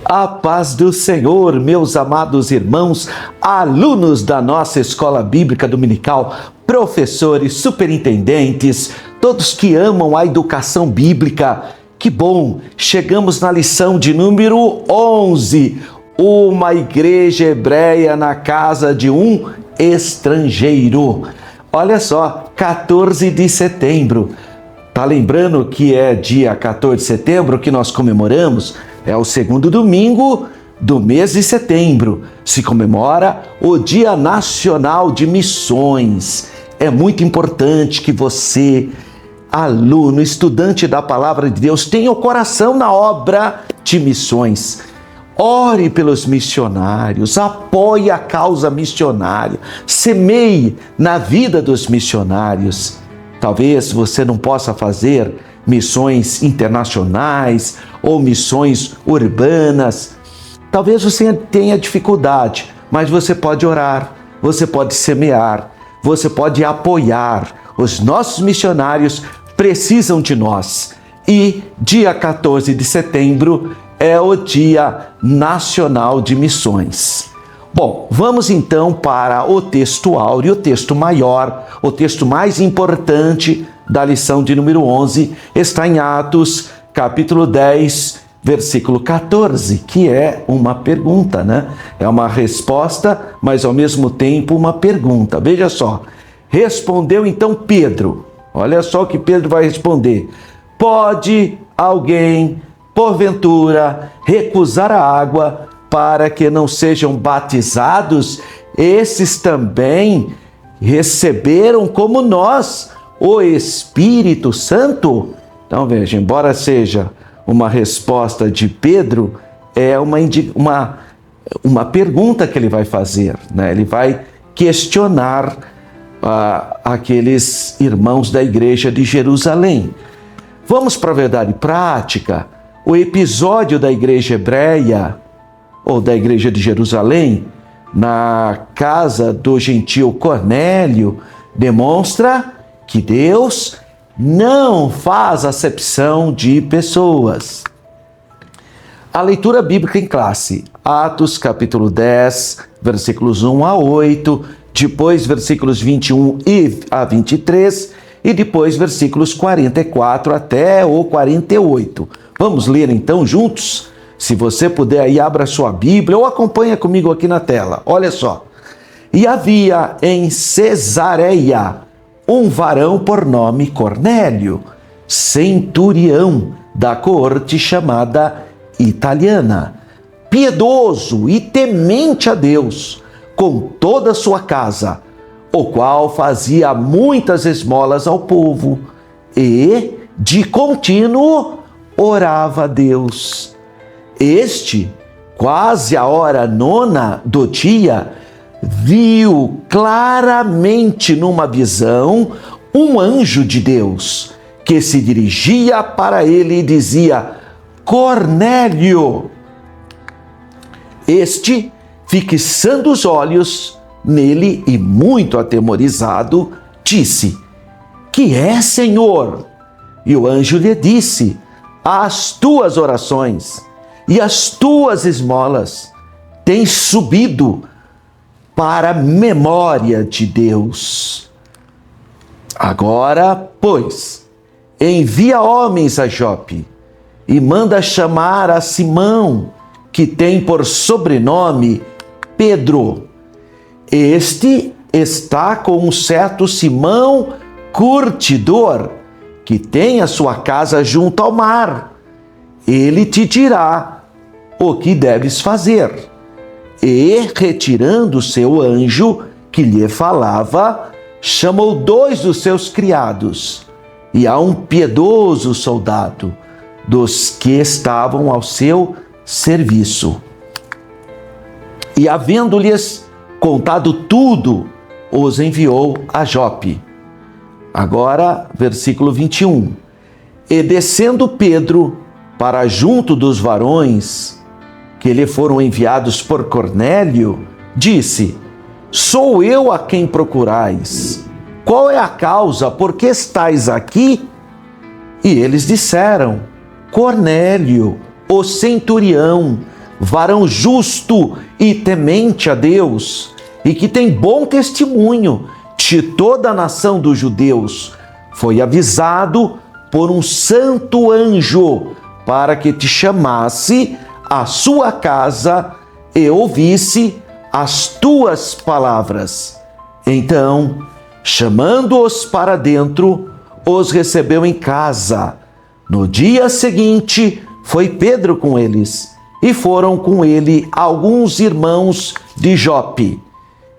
A paz do Senhor, meus amados irmãos, alunos da nossa Escola Bíblica Dominical, professores, superintendentes, todos que amam a educação bíblica. Que bom! Chegamos na lição de número 11, uma igreja hebreia na casa de um estrangeiro. Olha só, 14 de setembro. Tá lembrando que é dia 14 de setembro que nós comemoramos? É o segundo domingo do mês de setembro. Se comemora o Dia Nacional de Missões. É muito importante que você, aluno, estudante da Palavra de Deus, tenha o coração na obra de missões. Ore pelos missionários, apoie a causa missionária, semeie na vida dos missionários. Talvez você não possa fazer missões internacionais ou missões urbanas. Talvez você tenha dificuldade, mas você pode orar, você pode semear, você pode apoiar. Os nossos missionários precisam de nós. E dia 14 de setembro é o Dia Nacional de Missões. Bom, vamos então para o texto áureo, o texto maior, o texto mais importante da lição de número 11, está em Atos, capítulo 10, versículo 14, que é uma pergunta, né? É uma resposta, mas ao mesmo tempo uma pergunta. Veja só, respondeu então Pedro, olha só o que Pedro vai responder: pode alguém, porventura, recusar a água para que não sejam batizados? Esses também receberam como nós o Espírito Santo? Então veja, embora seja uma resposta de Pedro, é uma pergunta que ele vai fazer, né? Ele vai questionar aqueles irmãos da igreja de Jerusalém. Vamos para a verdade prática. O episódio da igreja hebreia, ou da igreja de Jerusalém, na casa do gentil Cornélio, demonstra que Deus não faz acepção de pessoas. A leitura bíblica em classe: Atos capítulo 10, versículos 1 a 8, depois versículos 21 a 23 e depois versículos 44 até o 48. Vamos ler então juntos? Se você puder aí, abra sua Bíblia ou acompanha comigo aqui na tela. Olha só. E havia em Cesareia um varão por nome Cornélio, centurião da coorte chamada italiana, piedoso e temente a Deus, com toda a sua casa, o qual fazia muitas esmolas ao povo e, de contínuo, orava a Deus. Este, quase a hora 9 do dia, viu claramente numa visão um anjo de Deus que se dirigia para ele e dizia: Cornélio. Este, fixando os olhos nele e muito atemorizado, disse: Que é, Senhor? E o anjo lhe disse: As tuas orações e as tuas esmolas têm subido para a memória de Deus. Agora, pois, envia homens a Jope e manda chamar a Simão, que tem por sobrenome Pedro. Este está com um certo Simão curtidor, que tem a sua casa junto ao mar. Ele te dirá o que deves fazer. E, retirando seu anjo que lhe falava, chamou 2 dos seus criados e a um piedoso soldado dos que estavam ao seu serviço. E, havendo-lhes contado tudo, os enviou a Jope. Agora, versículo 21. E descendo Pedro para junto dos varões que lhe foram enviados por Cornélio, disse: Sou eu a quem procurais. qual é a causa? Por que estais aqui? E eles disseram: Cornélio, o centurião, varão justo e temente a Deus, e que tem bom testemunho de toda a nação dos judeus, foi avisado por um santo anjo para que te chamasse à sua casa e ouvisse as tuas palavras. Então, chamando-os para dentro, os recebeu em casa. No dia seguinte, foi Pedro com eles, e foram com ele alguns irmãos de Jope.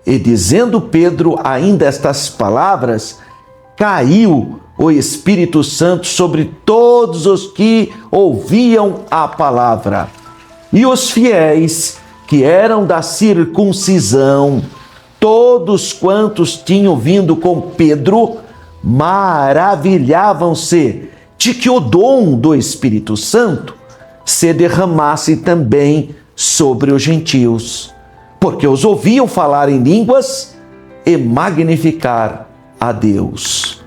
E dizendo Pedro ainda estas palavras, caiu o Espírito Santo sobre todos os que ouviam a palavra. E os fiéis, que eram da circuncisão, todos quantos tinham vindo com Pedro, maravilhavam-se de que o dom do Espírito Santo se derramasse também sobre os gentios, porque os ouviam falar em línguas e magnificar a Deus.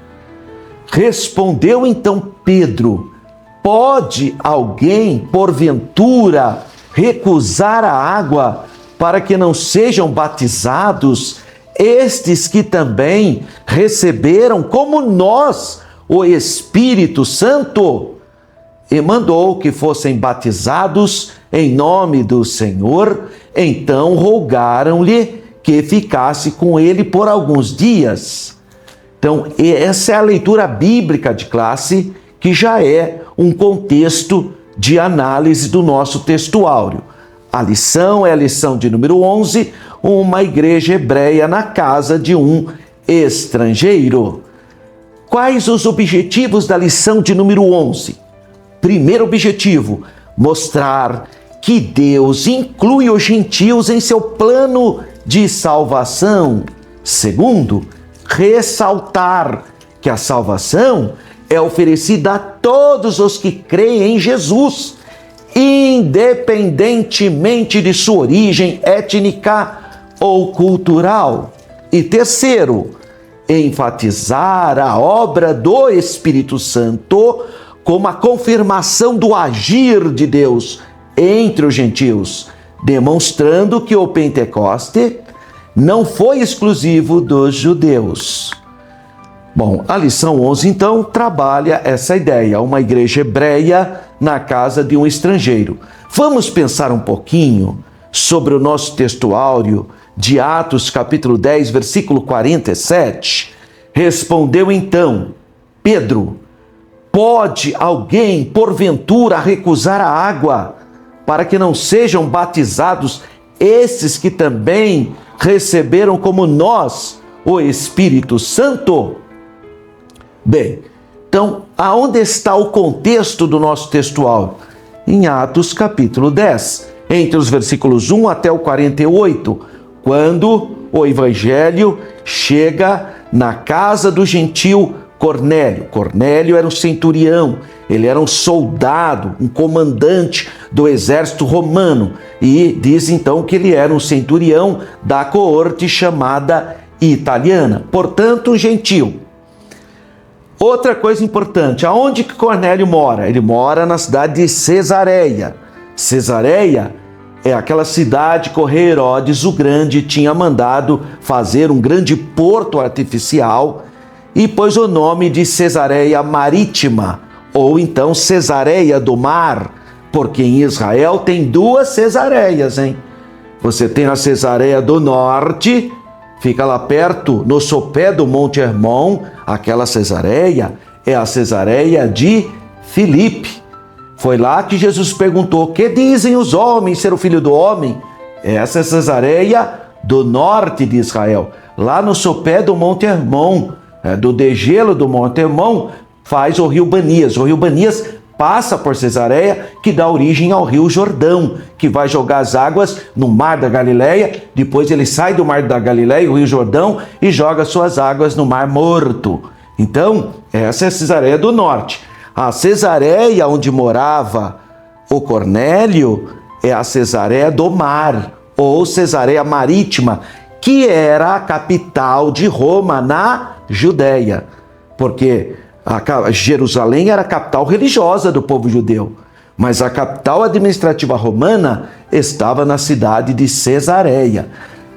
Respondeu então Pedro: pode alguém, porventura, recusar a água para que não sejam batizados estes que também receberam, como nós, o Espírito Santo? E mandou que fossem batizados em nome do Senhor. Então rogaram-lhe que ficasse com ele por alguns dias. Então, essa é a leitura bíblica de classe, que já é um contexto de análise do nosso textuário. A lição é a lição de número 11, uma igreja hebreia na casa de um estrangeiro. Quais os objetivos da lição de número 11? Primeiro objetivo, mostrar que Deus inclui os gentios em seu plano de salvação. Segundo, ressaltar que a salvação é oferecida a todos os que creem em Jesus, independentemente de sua origem étnica ou cultural. E terceiro, enfatizar a obra do Espírito Santo como a confirmação do agir de Deus entre os gentios, demonstrando que o Pentecoste não foi exclusivo dos judeus. Bom, a lição 11, então, trabalha essa ideia, uma igreja hebreia na casa de um estrangeiro. Vamos pensar um pouquinho sobre o nosso textuário de Atos, capítulo 10, versículo 47. Respondeu então Pedro: pode alguém, porventura, recusar a água para que não sejam batizados esses que também receberam como nós o Espírito Santo? Bem, então, aonde está o contexto do nosso textuário? Em Atos capítulo 10, entre os versículos 1 até o 48, quando o evangelho chega na casa do gentil Cornélio. Cornélio era um centurião, ele era um soldado, um comandante do exército romano, e diz então que ele era um centurião da coorte chamada italiana, portanto um gentil. Outra coisa importante, aonde que Cornélio mora? Ele mora na cidade de Cesareia. Cesareia é aquela cidade que o rei Herodes o Grande tinha mandado fazer um grande porto artificial e pôs o nome de Cesareia Marítima, ou então Cesareia do Mar, porque em Israel tem duas Cesareias, hein? Você tem a Cesareia do Norte, fica lá perto, no sopé do Monte Hermon. Aquela Cesareia é a Cesareia de Filipe. Foi lá que Jesus perguntou: que dizem os homens ser o filho do homem? Essa é a Cesareia do norte de Israel, lá no sopé do Monte Hermon, do degelo do Monte Hermon, faz o rio Banias. O rio Banias passa por Cesareia, que dá origem ao rio Jordão, que vai jogar as águas no mar da Galileia. Depois ele sai do mar da Galileia, o rio Jordão, e joga suas águas no mar Morto. Então, essa é a Cesareia do norte. A Cesareia onde morava o Cornélio é a Cesareia do Mar, ou Cesareia Marítima, que era a capital de Roma na Judéia, porque Jerusalém era a capital religiosa do povo judeu, mas a capital administrativa romana estava na cidade de Cesareia.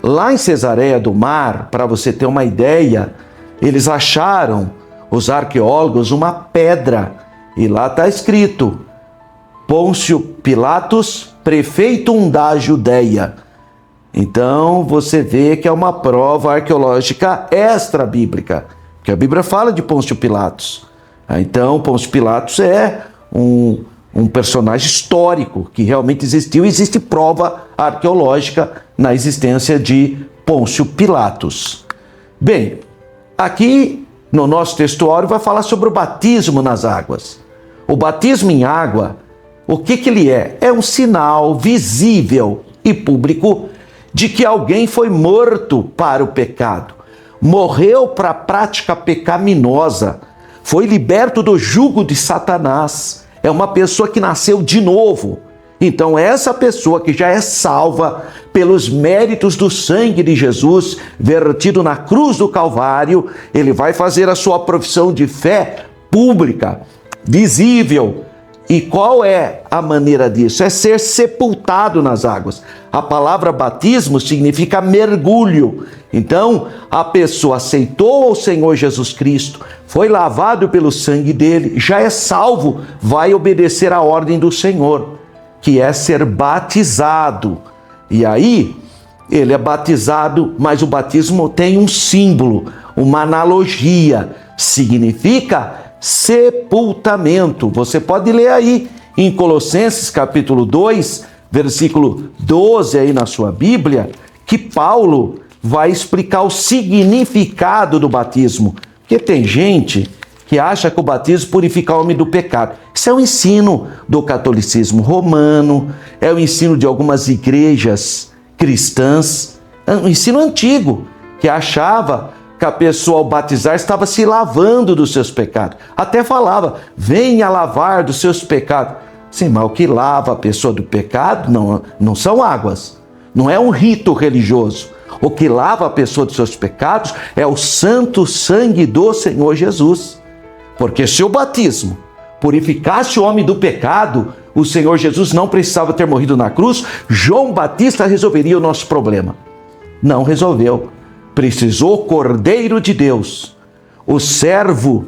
Lá em Cesareia do Mar, para você ter uma ideia, eles acharam, os arqueólogos, uma pedra, e lá está escrito: Pôncio Pilatos, prefeitum da Judéia. Então você vê que é uma prova arqueológica extra-bíblica, que a Bíblia fala de Pôncio Pilatos. Então Pôncio Pilatos é um personagem histórico que realmente existiu, e existe prova arqueológica na existência de Pôncio Pilatos. Bem, aqui no nosso textuário vai falar sobre o batismo nas águas. O batismo em água, o que ele é? É um sinal visível e público de que alguém foi morto para o pecado, morreu para a prática pecaminosa, foi liberto do jugo de Satanás. É uma pessoa que nasceu de novo. Então essa pessoa que já é salva pelos méritos do sangue de Jesus vertido na cruz do Calvário, ele vai fazer a sua profissão de fé pública, visível. E qual é a maneira disso? É ser sepultado nas águas. A palavra batismo significa mergulho. Então, a pessoa aceitou o Senhor Jesus Cristo, foi lavado pelo sangue dele, já é salvo, vai obedecer à ordem do Senhor, que é ser batizado. E aí, ele é batizado, mas o batismo tem um símbolo, uma analogia, significa sepultamento. Você pode ler aí em Colossenses capítulo 2, versículo 12 aí na sua Bíblia, que Paulo vai explicar o significado do batismo. Porque tem gente que acha que o batismo purifica o homem do pecado. Isso é o ensino do catolicismo romano, é o ensino de algumas igrejas cristãs, é um ensino antigo, que achava que a pessoa ao batizar estava se lavando dos seus pecados. Até falava, venha lavar dos seus pecados. Sim, mas o que lava a pessoa do pecado não são águas, não é um rito religioso. O que lava a pessoa dos seus pecados é o santo sangue do Senhor Jesus. Porque se o batismo purificasse o homem do pecado, o Senhor Jesus não precisava ter morrido na cruz, João Batista resolveria o nosso problema. Não resolveu. Precisou o Cordeiro de Deus, o servo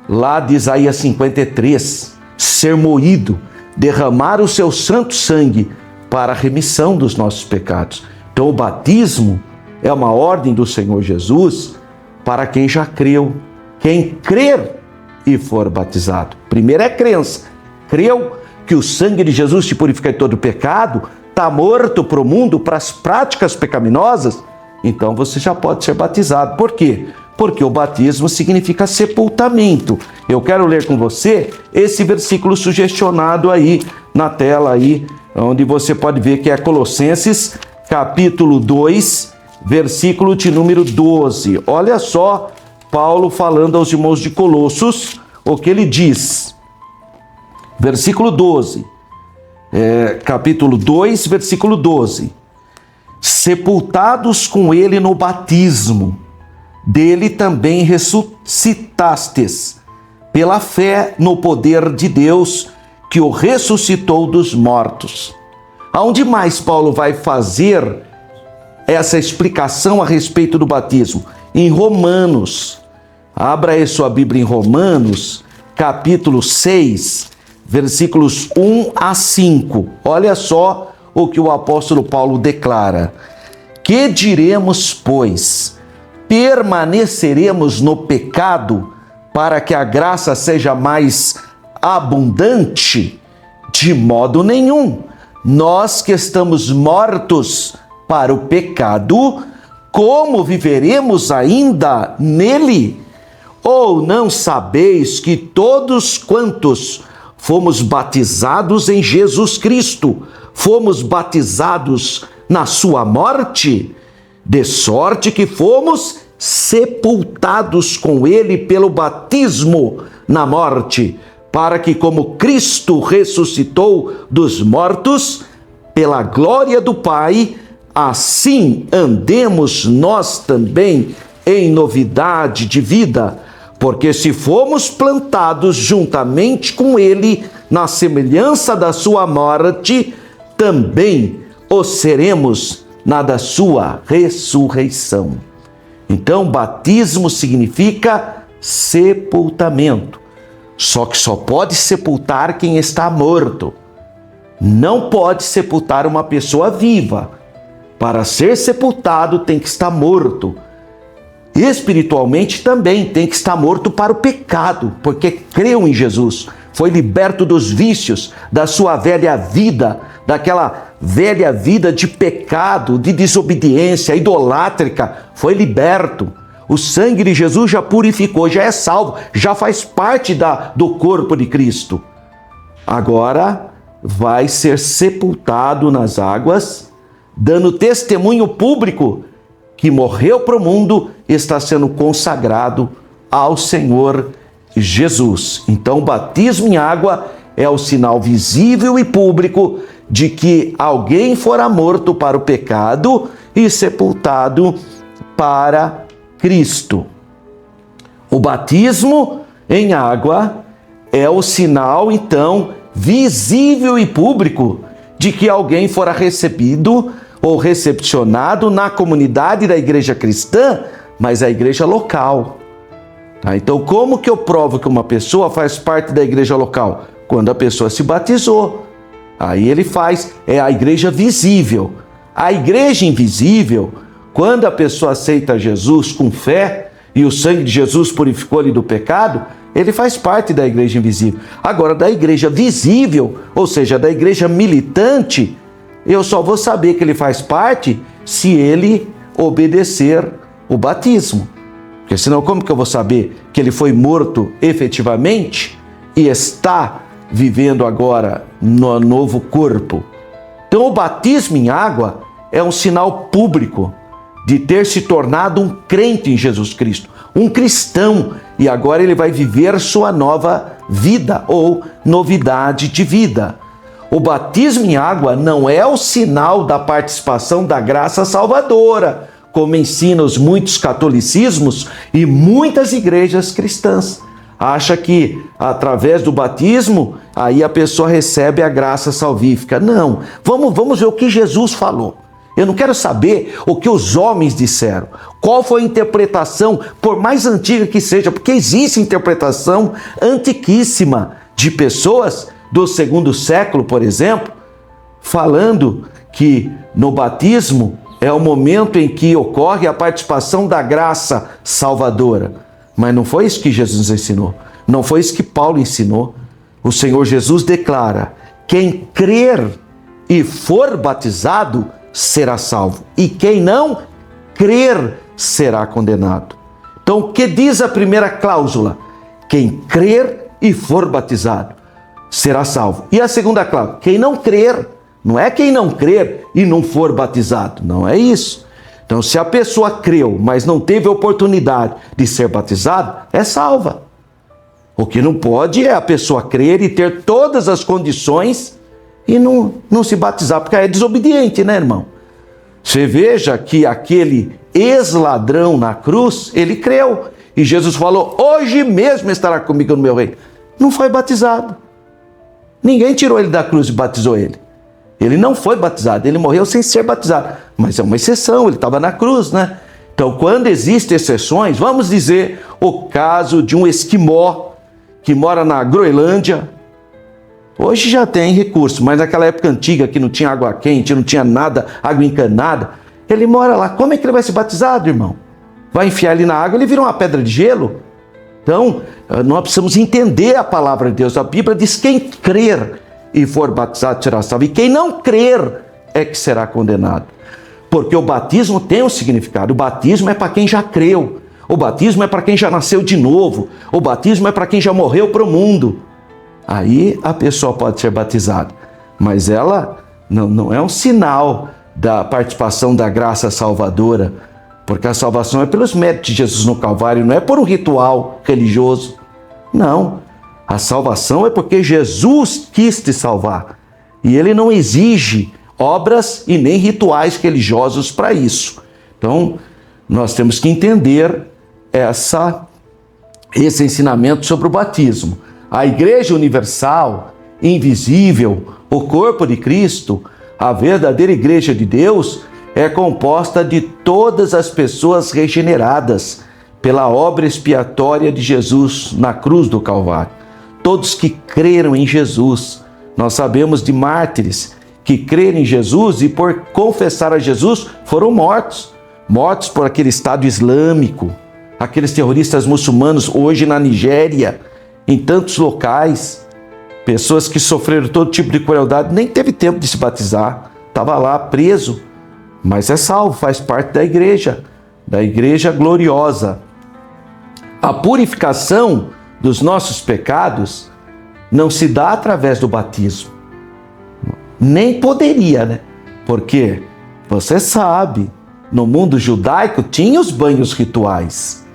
lá de Isaías 53, ser moído, derramar o seu santo sangue para a remissão dos nossos pecados. Então o batismo é uma ordem do Senhor Jesus para quem já creu. Quem crer e for batizado. Primeiro é crença. Creu que o sangue de Jesus te purifica de todo pecado, está morto para o mundo, para as práticas pecaminosas, então você já pode ser batizado. Por quê? Porque o batismo significa sepultamento. Eu quero ler com você esse versículo sugestionado aí na tela, aí, onde você pode ver que é Colossenses, capítulo 2, versículo de número 12. Olha só, Paulo falando aos irmãos de Colossos, o que ele diz. Versículo 12, capítulo 2, versículo 12. Sepultados com ele no batismo, dele também ressuscitastes, pela fé no poder de Deus, que o ressuscitou dos mortos. Aonde mais Paulo vai fazer essa explicação a respeito do batismo? Em Romanos. Abra aí sua Bíblia em Romanos, capítulo 6, versículos 1 a 5. Olha só o que o apóstolo Paulo declara. Que diremos, pois? Permaneceremos no pecado para que a graça seja mais abundante? De modo nenhum. Nós que estamos mortos para o pecado, como viveremos ainda nele? Ou não sabeis que todos quantos fomos batizados em Jesus Cristo, fomos batizados na sua morte? De sorte que fomos sepultados com ele pelo batismo na morte, para que, como Cristo ressuscitou dos mortos, pela glória do Pai, assim andemos nós também em novidade de vida, porque se fomos plantados juntamente com ele na semelhança da sua morte, também o seremos na da sua ressurreição. Então, batismo significa sepultamento. Só que só pode sepultar quem está morto. Não pode sepultar uma pessoa viva. Para ser sepultado tem que estar morto. Espiritualmente também tem que estar morto para o pecado, porque creu em Jesus, foi liberto dos vícios, da sua velha vida, daquela velha vida de pecado, de desobediência, idolátrica, foi liberto. O sangue de Jesus já purificou, já é salvo, já faz parte do corpo de Cristo. Agora vai ser sepultado nas águas, dando testemunho público que morreu para o mundo, está sendo consagrado ao Senhor Jesus. Então, o batismo em água é o sinal visível e público de que alguém fora morto para o pecado e sepultado para Cristo. O batismo em água é o sinal, então, visível e público de que alguém fora recebido ou recepcionado na comunidade da igreja cristã, mas a igreja local. Tá? Então, como que eu provo que uma pessoa faz parte da igreja local? Quando a pessoa se batizou. Aí ele faz, é a igreja visível. A igreja invisível, quando a pessoa aceita Jesus com fé e o sangue de Jesus purificou-lhe do pecado, ele faz parte da igreja invisível. Agora, da igreja visível, ou seja, da igreja militante, eu só vou saber que ele faz parte se ele obedecer o batismo. Porque senão como que eu vou saber que ele foi morto efetivamente e está vivendo agora no novo corpo? Então o batismo em água é um sinal público de ter se tornado um crente em Jesus Cristo, um cristão, e agora ele vai viver sua nova vida ou novidade de vida. O batismo em água não é o sinal da participação da graça salvadora, como ensinam os muitos catolicismos e muitas igrejas cristãs. Acha que através do batismo, aí a pessoa recebe a graça salvífica. Não, vamos ver o que Jesus falou. Eu não quero saber o que os homens disseram. Qual foi a interpretação, por mais antiga que seja, porque existe interpretação antiquíssima de pessoas do segundo século, por exemplo, falando que no batismo é o momento em que ocorre a participação da graça salvadora. Mas não foi isso que Jesus ensinou. Não foi isso que Paulo ensinou. O Senhor Jesus declara: quem crer e for batizado será salvo, e quem não crer será condenado. Então, o que diz a primeira cláusula? Quem crer e for batizado será salvo. E a segunda cláusula? Quem não crer. Não é quem não crer e não for batizado. Não é isso. Então, se a pessoa creu, mas não teve oportunidade de ser batizado, é salva. O que não pode é a pessoa crer e ter todas as condições e não se batizar, porque é desobediente, né, irmão? Você veja que aquele ex-ladrão na cruz, ele creu. E Jesus falou: hoje mesmo estará comigo no meu reino. Não foi batizado. Ninguém tirou ele da cruz e batizou ele. Ele não foi batizado, ele morreu sem ser batizado. Mas é uma exceção, ele estava na cruz, né? Então, quando existem exceções, vamos dizer o caso de um esquimó que mora na Groenlândia. Hoje já tem recurso, mas naquela época antiga que não tinha água quente, não tinha nada, água encanada, ele mora lá. Como é que ele vai ser batizado, irmão? Vai enfiar ele na água, ele vira uma pedra de gelo? Então, nós precisamos entender a palavra de Deus. A Bíblia diz: quem crer e for batizado será salvo, e quem não crer é que será condenado. Porque o batismo tem um significado. O batismo é para quem já creu. O batismo é para quem já nasceu de novo. O batismo é para quem já morreu para o mundo. Aí a pessoa pode ser batizada. Mas ela não é um sinal da participação da graça salvadora. Porque a salvação é pelos méritos de Jesus no Calvário, não é por um ritual religioso. Não. A salvação é porque Jesus quis te salvar. E ele não exige obras e nem rituais religiosos para isso. Então, nós temos que entender esse ensinamento sobre o batismo. A Igreja Universal, invisível, o corpo de Cristo, a verdadeira Igreja de Deus, é composta de todas as pessoas regeneradas pela obra expiatória de Jesus na cruz do Calvário. Todos que creram em Jesus. Nós sabemos de mártires que creram em Jesus e por confessar a Jesus foram mortos. Mortos por aquele Estado Islâmico, aqueles terroristas muçulmanos hoje na Nigéria, em tantos locais. Pessoas que sofreram todo tipo de crueldade, nem teve tempo de se batizar. Estava lá preso, mas é salvo, faz parte da igreja gloriosa. A purificação dos nossos pecados não se dá através do batismo. Nem poderia, né? Porque você sabe, no mundo judaico tinha os banhos rituais.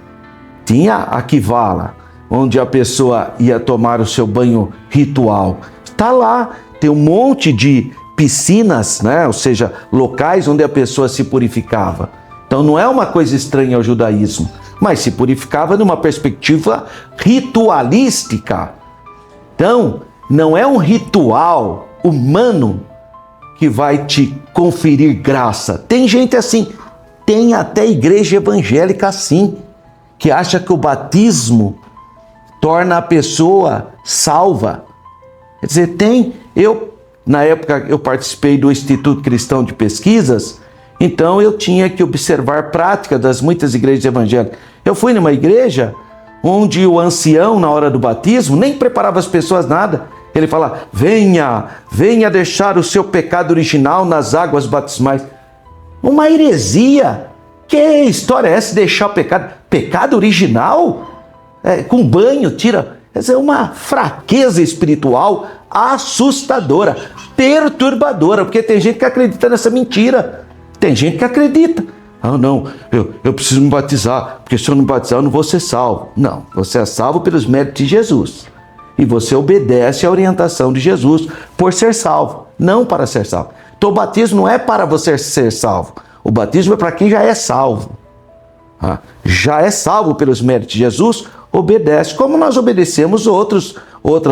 Tinha a Kivala, onde a pessoa ia tomar o seu banho ritual. Está lá, tem um monte de piscinas, né? Ou seja, locais onde a pessoa se purificava. Então não é uma coisa estranha ao judaísmo, mas se purificava numa perspectiva ritualística. Então, não é um ritual humano que vai te conferir graça. Tem gente assim, tem até igreja evangélica assim, que acha que o batismo torna a pessoa salva. Quer dizer, na época eu participei do Instituto Cristão de Pesquisas, então eu tinha que observar prática das muitas igrejas evangélicas. Eu fui numa igreja onde o ancião, na hora do batismo, nem preparava as pessoas nada. Ele fala, venha deixar o seu pecado original nas águas batismais. Uma heresia. Que história é essa, deixar o pecado? Pecado original? Com banho, tira. Essa é uma fraqueza espiritual assustadora, perturbadora, porque tem gente que acredita nessa mentira. Tem gente que acredita. Ah, não, eu preciso me batizar, porque se eu não me batizar eu não vou ser salvo. Não, você é salvo pelos méritos de Jesus. E você obedece à orientação de Jesus por ser salvo, não para ser salvo. Então o batismo não é para você ser salvo. O batismo é para quem já é salvo. Já é salvo pelos méritos de Jesus, obedece, como nós obedecemos outras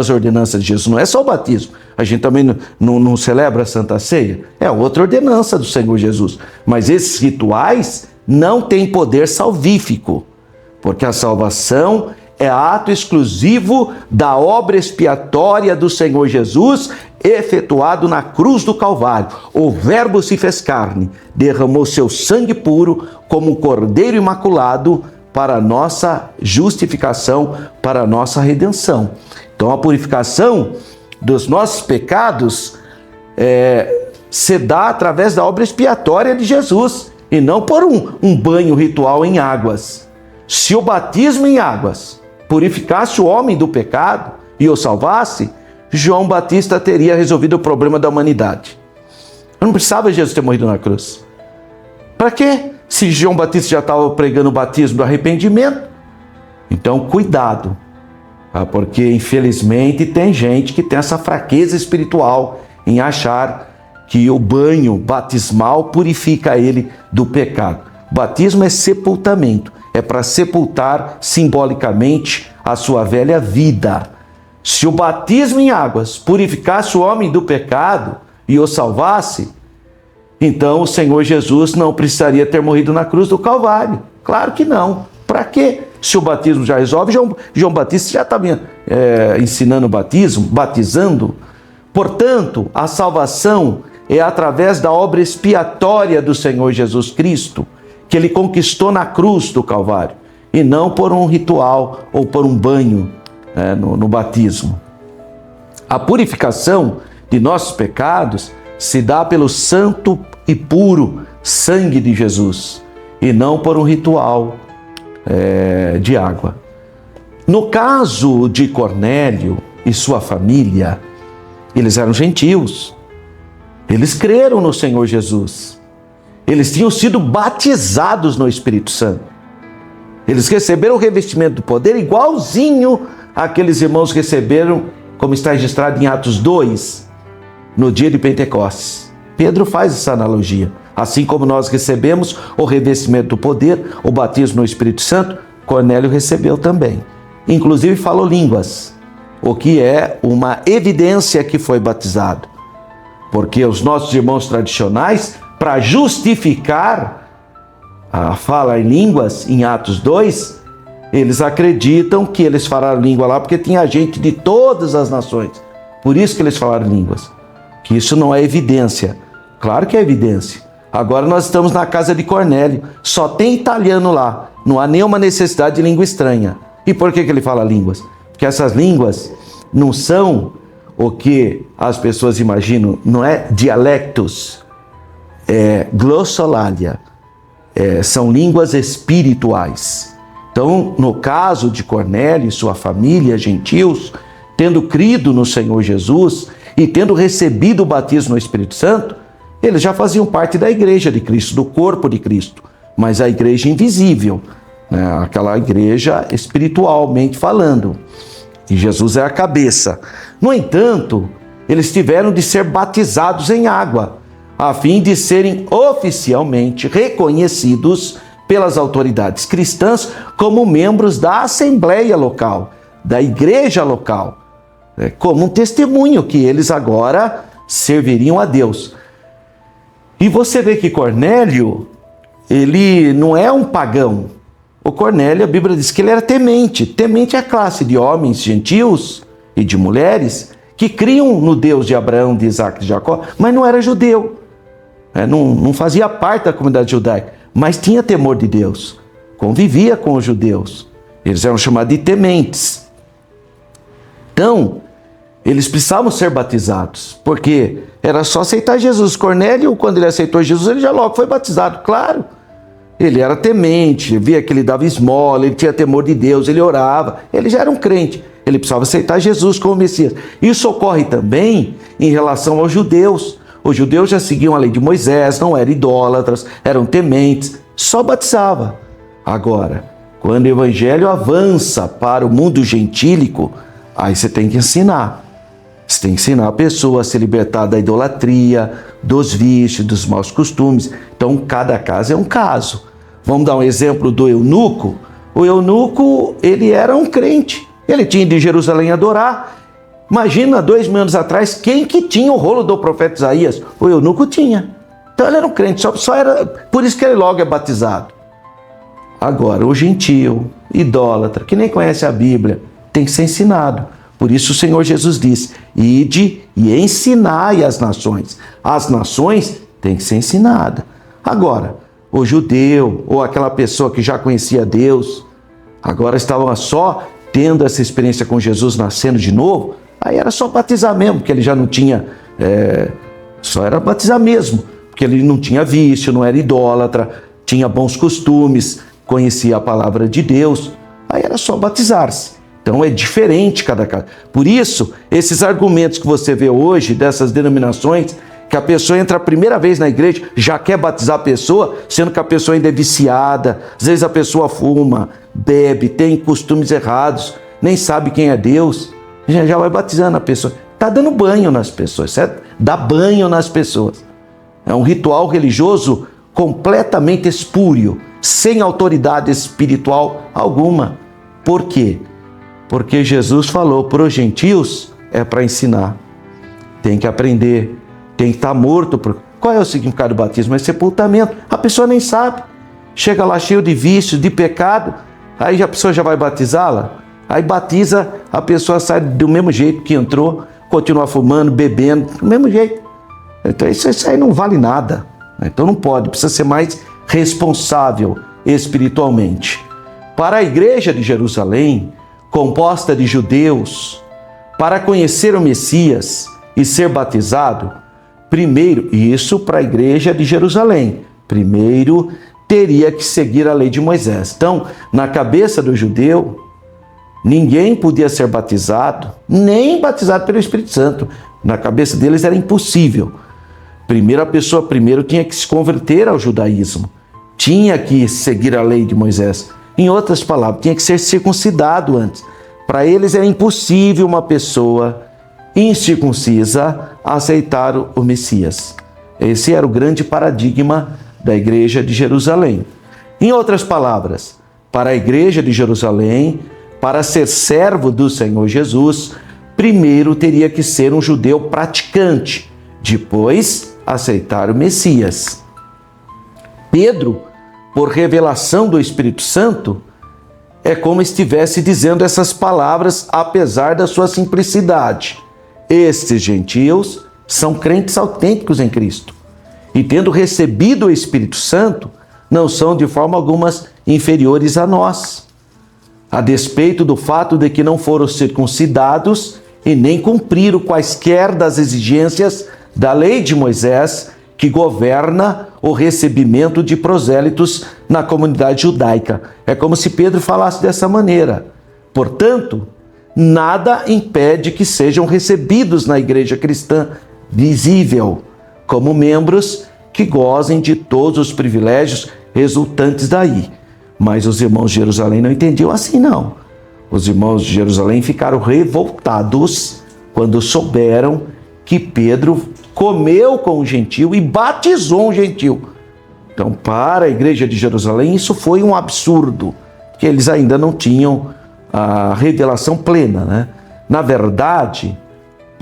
ordenanças de Jesus. Não é só o batismo. A gente também não celebra a Santa Ceia. É outra ordenança do Senhor Jesus. Mas esses rituais não têm poder salvífico, porque a salvação é ato exclusivo da obra expiatória do Senhor Jesus, efetuado na cruz do Calvário. O Verbo se fez carne, derramou seu sangue puro como um cordeiro imaculado para a nossa justificação, para a nossa redenção. Então a purificação dos nossos pecados se dá através da obra expiatória de Jesus e não por um banho ritual em águas. Se o batismo em águas purificasse o homem do pecado e o salvasse, João Batista teria resolvido o problema da humanidade. Não precisava Jesus ter morrido na cruz. Para quê? Se João Batista já estava pregando o batismo do arrependimento. Então, cuidado. Porque, infelizmente, tem gente que tem essa fraqueza espiritual em achar que o banho batismal purifica ele do pecado. Batismo é sepultamento. É para sepultar simbolicamente a sua velha vida. Se o batismo em águas purificasse o homem do pecado e o salvasse, então o Senhor Jesus não precisaria ter morrido na cruz do Calvário. Claro que não. Para quê? Se o batismo já resolve, João Batista já estava ensinando o batismo, batizando. Portanto, a salvação é através da obra expiatória do Senhor Jesus Cristo, que ele conquistou na cruz do Calvário, e não por um ritual ou por um banho no batismo. A purificação de nossos pecados se dá pelo santo e puro sangue de Jesus, e não por um ritual de água. No caso de Cornélio e sua família, eles eram gentios, eles creram no Senhor Jesus, eles tinham sido batizados no Espírito Santo, eles receberam o revestimento do poder igualzinho àqueles irmãos receberam, como está registrado em Atos 2, no dia de Pentecostes. Pedro faz essa analogia. Assim como nós recebemos o revestimento do poder, o batismo no Espírito Santo, Cornélio recebeu também. Inclusive falou línguas, o que é uma evidência que foi batizado. Porque os nossos irmãos tradicionais, para justificar a fala em línguas, em Atos 2, eles acreditam que eles falaram língua lá porque tinha gente de todas as nações. Por isso que eles falaram línguas. Que isso não é evidência. Claro que é evidência. Agora nós estamos na casa de Cornélio. Só tem italiano lá. Não há nenhuma necessidade de língua estranha. E por que ele fala línguas? Porque essas línguas não são o que as pessoas imaginam. Não é dialectos. É glossolalia. São línguas espirituais. Então, no caso de Cornélio e sua família, gentios, tendo crido no Senhor Jesus e tendo recebido o batismo no Espírito Santo, eles já faziam parte da igreja de Cristo, do corpo de Cristo, mas a igreja invisível, né? Aquela igreja espiritualmente falando, e Jesus é a cabeça. No entanto, eles tiveram de ser batizados em água, a fim de serem oficialmente reconhecidos pelas autoridades cristãs como membros da assembleia local, da igreja local, como um testemunho que eles agora serviriam a Deus. E você vê que Cornélio, ele não é um pagão. O Cornélio, a Bíblia diz que ele era temente. Temente é a classe de homens gentios e de mulheres que criam no Deus de Abraão, de Isaac e de Jacó, mas não era judeu. Não fazia parte da comunidade judaica, mas tinha temor de Deus, convivia com os judeus. Eles eram chamados de tementes. Então, eles precisavam ser batizados, porque era só aceitar Jesus. Cornélio, quando ele aceitou Jesus, ele já logo foi batizado, claro. Ele era temente, via que ele dava esmola, ele tinha temor de Deus, ele orava, ele já era um crente. Ele precisava aceitar Jesus como Messias. Isso ocorre também em relação aos judeus. Os judeus já seguiam a lei de Moisés, não eram idólatras, eram tementes, só batizava. Agora, quando o evangelho avança para o mundo gentílico, aí você tem que ensinar. Você tem que ensinar a pessoa a se libertar da idolatria, dos vícios, dos maus costumes. Então, cada caso é um caso. Vamos dar um exemplo do eunuco. O eunuco, ele era um crente. Ele tinha ido de Jerusalém adorar. Imagina, 2000 anos atrás, quem que tinha o rolo do profeta Isaías? O eunuco tinha. Então ele era um crente, só era... Por isso que ele logo é batizado. Agora, o gentio, idólatra, que nem conhece a Bíblia, tem que ser ensinado. Por isso o Senhor Jesus disse, ide e ensinai as nações. As nações têm que ser ensinadas. Agora, o judeu ou aquela pessoa que já conhecia Deus, agora estava só tendo essa experiência com Jesus, nascendo de novo, aí era só batizar mesmo, porque ele já não tinha, só era batizar mesmo, porque ele não tinha vício, não era idólatra, tinha bons costumes, conhecia a palavra de Deus, aí era só batizar-se. Então é diferente cada caso. Por isso, esses argumentos que você vê hoje, dessas denominações, que a pessoa entra a primeira vez na igreja, já quer batizar a pessoa, sendo que a pessoa ainda é viciada, às vezes a pessoa fuma, bebe, tem costumes errados, nem sabe quem é Deus, já vai batizando a pessoa. Está dando banho nas pessoas, certo? Dá banho nas pessoas. É um ritual religioso completamente espúrio, sem autoridade espiritual alguma. Por quê? Porque Jesus falou, para os gentios é para ensinar. Tem que aprender, tem que estar morto. Qual é o significado do batismo? É sepultamento. A pessoa nem sabe. Chega lá cheio de vícios, de pecado, aí a pessoa já vai batizá-la? Aí batiza, a pessoa sai do mesmo jeito que entrou, continua fumando, bebendo, do mesmo jeito. Então isso aí não vale nada. Então não pode, precisa ser mais responsável espiritualmente. Para a igreja de Jerusalém, composta de judeus, para conhecer o Messias e ser batizado, primeiro, isso para a igreja de Jerusalém, primeiro teria que seguir a lei de Moisés. Então, na cabeça do judeu, ninguém podia ser batizado, nem batizado pelo Espírito Santo. Na cabeça deles era impossível. A pessoa tinha que se converter ao judaísmo, tinha que seguir a lei de Moisés. Em outras palavras, tinha que ser circuncidado antes. Para eles era impossível uma pessoa incircuncisa aceitar o Messias. Esse era o grande paradigma da igreja de Jerusalém. Em outras palavras, para a igreja de Jerusalém, para ser servo do Senhor Jesus, primeiro teria que ser um judeu praticante, depois aceitar o Messias. Pedro, por revelação do Espírito Santo, é como estivesse dizendo essas palavras, apesar da sua simplicidade. Estes gentios são crentes autênticos em Cristo e, tendo recebido o Espírito Santo, não são de forma alguma inferiores a nós, a despeito do fato de que não foram circuncidados e nem cumpriram quaisquer das exigências da lei de Moisés, que governa o recebimento de prosélitos na comunidade judaica. É como se Pedro falasse dessa maneira. Portanto, nada impede que sejam recebidos na igreja cristã visível, como membros que gozem de todos os privilégios resultantes daí. Mas os irmãos de Jerusalém não entendiam assim, não. Os irmãos de Jerusalém ficaram revoltados quando souberam que Pedro comeu com um gentil e batizou um gentil. Então, para a igreja de Jerusalém, isso foi um absurdo, que eles ainda não tinham a revelação plena, né? Na verdade,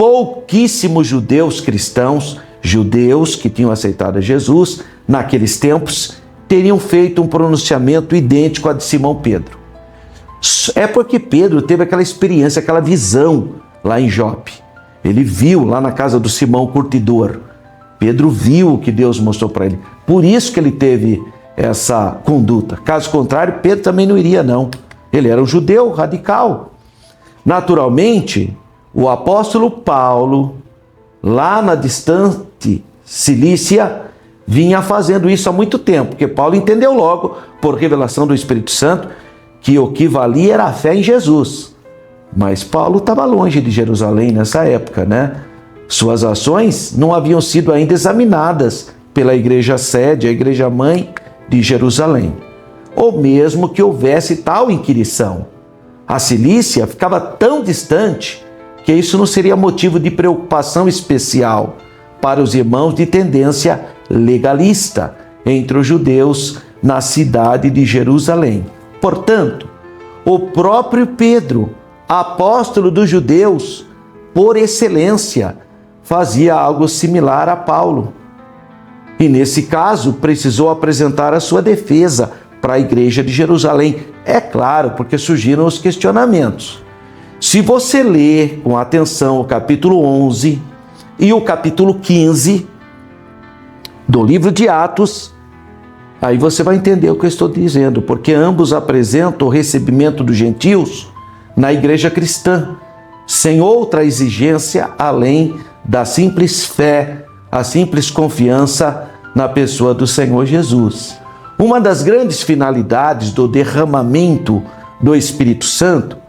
pouquíssimos judeus cristãos, judeus que tinham aceitado a Jesus, naqueles tempos, teriam feito um pronunciamento idêntico a de Simão Pedro. É porque Pedro teve aquela experiência, aquela visão lá em Jope. Ele viu lá na casa do Simão Curtidor. Pedro viu o que Deus mostrou para ele. Por isso que ele teve essa conduta. Caso contrário, Pedro também não iria, não. Ele era um judeu radical. Naturalmente, o apóstolo Paulo, lá na distante Cilícia, vinha fazendo isso há muito tempo, porque Paulo entendeu logo, por revelação do Espírito Santo, que o que valia era a fé em Jesus. Mas Paulo estava longe de Jerusalém nessa época, né? Suas ações não haviam sido ainda examinadas pela igreja sede, a igreja mãe de Jerusalém. Ou mesmo que houvesse tal inquirição. A Cilícia ficava tão distante que isso não seria motivo de preocupação especial para os irmãos de tendência legalista entre os judeus na cidade de Jerusalém. Portanto, o próprio Pedro, apóstolo dos judeus, por excelência, fazia algo similar a Paulo. E nesse caso, precisou apresentar a sua defesa para a igreja de Jerusalém. É claro, porque surgiram os questionamentos. Se você ler com atenção o capítulo 11 e o capítulo 15 do livro de Atos, aí você vai entender o que eu estou dizendo, porque ambos apresentam o recebimento dos gentios na igreja cristã, sem outra exigência além da simples fé, a simples confiança na pessoa do Senhor Jesus. Uma das grandes finalidades do derramamento do Espírito Santo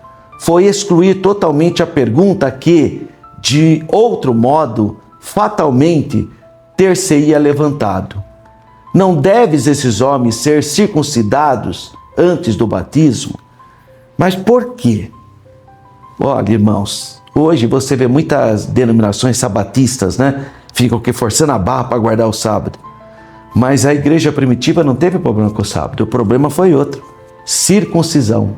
foi excluir totalmente a pergunta que, de outro modo, fatalmente ter-se-ia levantado. Não deves esses homens ser circuncidados antes do batismo? Mas por quê? Olha, irmãos, hoje você vê muitas denominações sabatistas, né? Ficam aqui forçando a barra para guardar o sábado. Mas a igreja primitiva não teve problema com o sábado. O problema foi outro: circuncisão.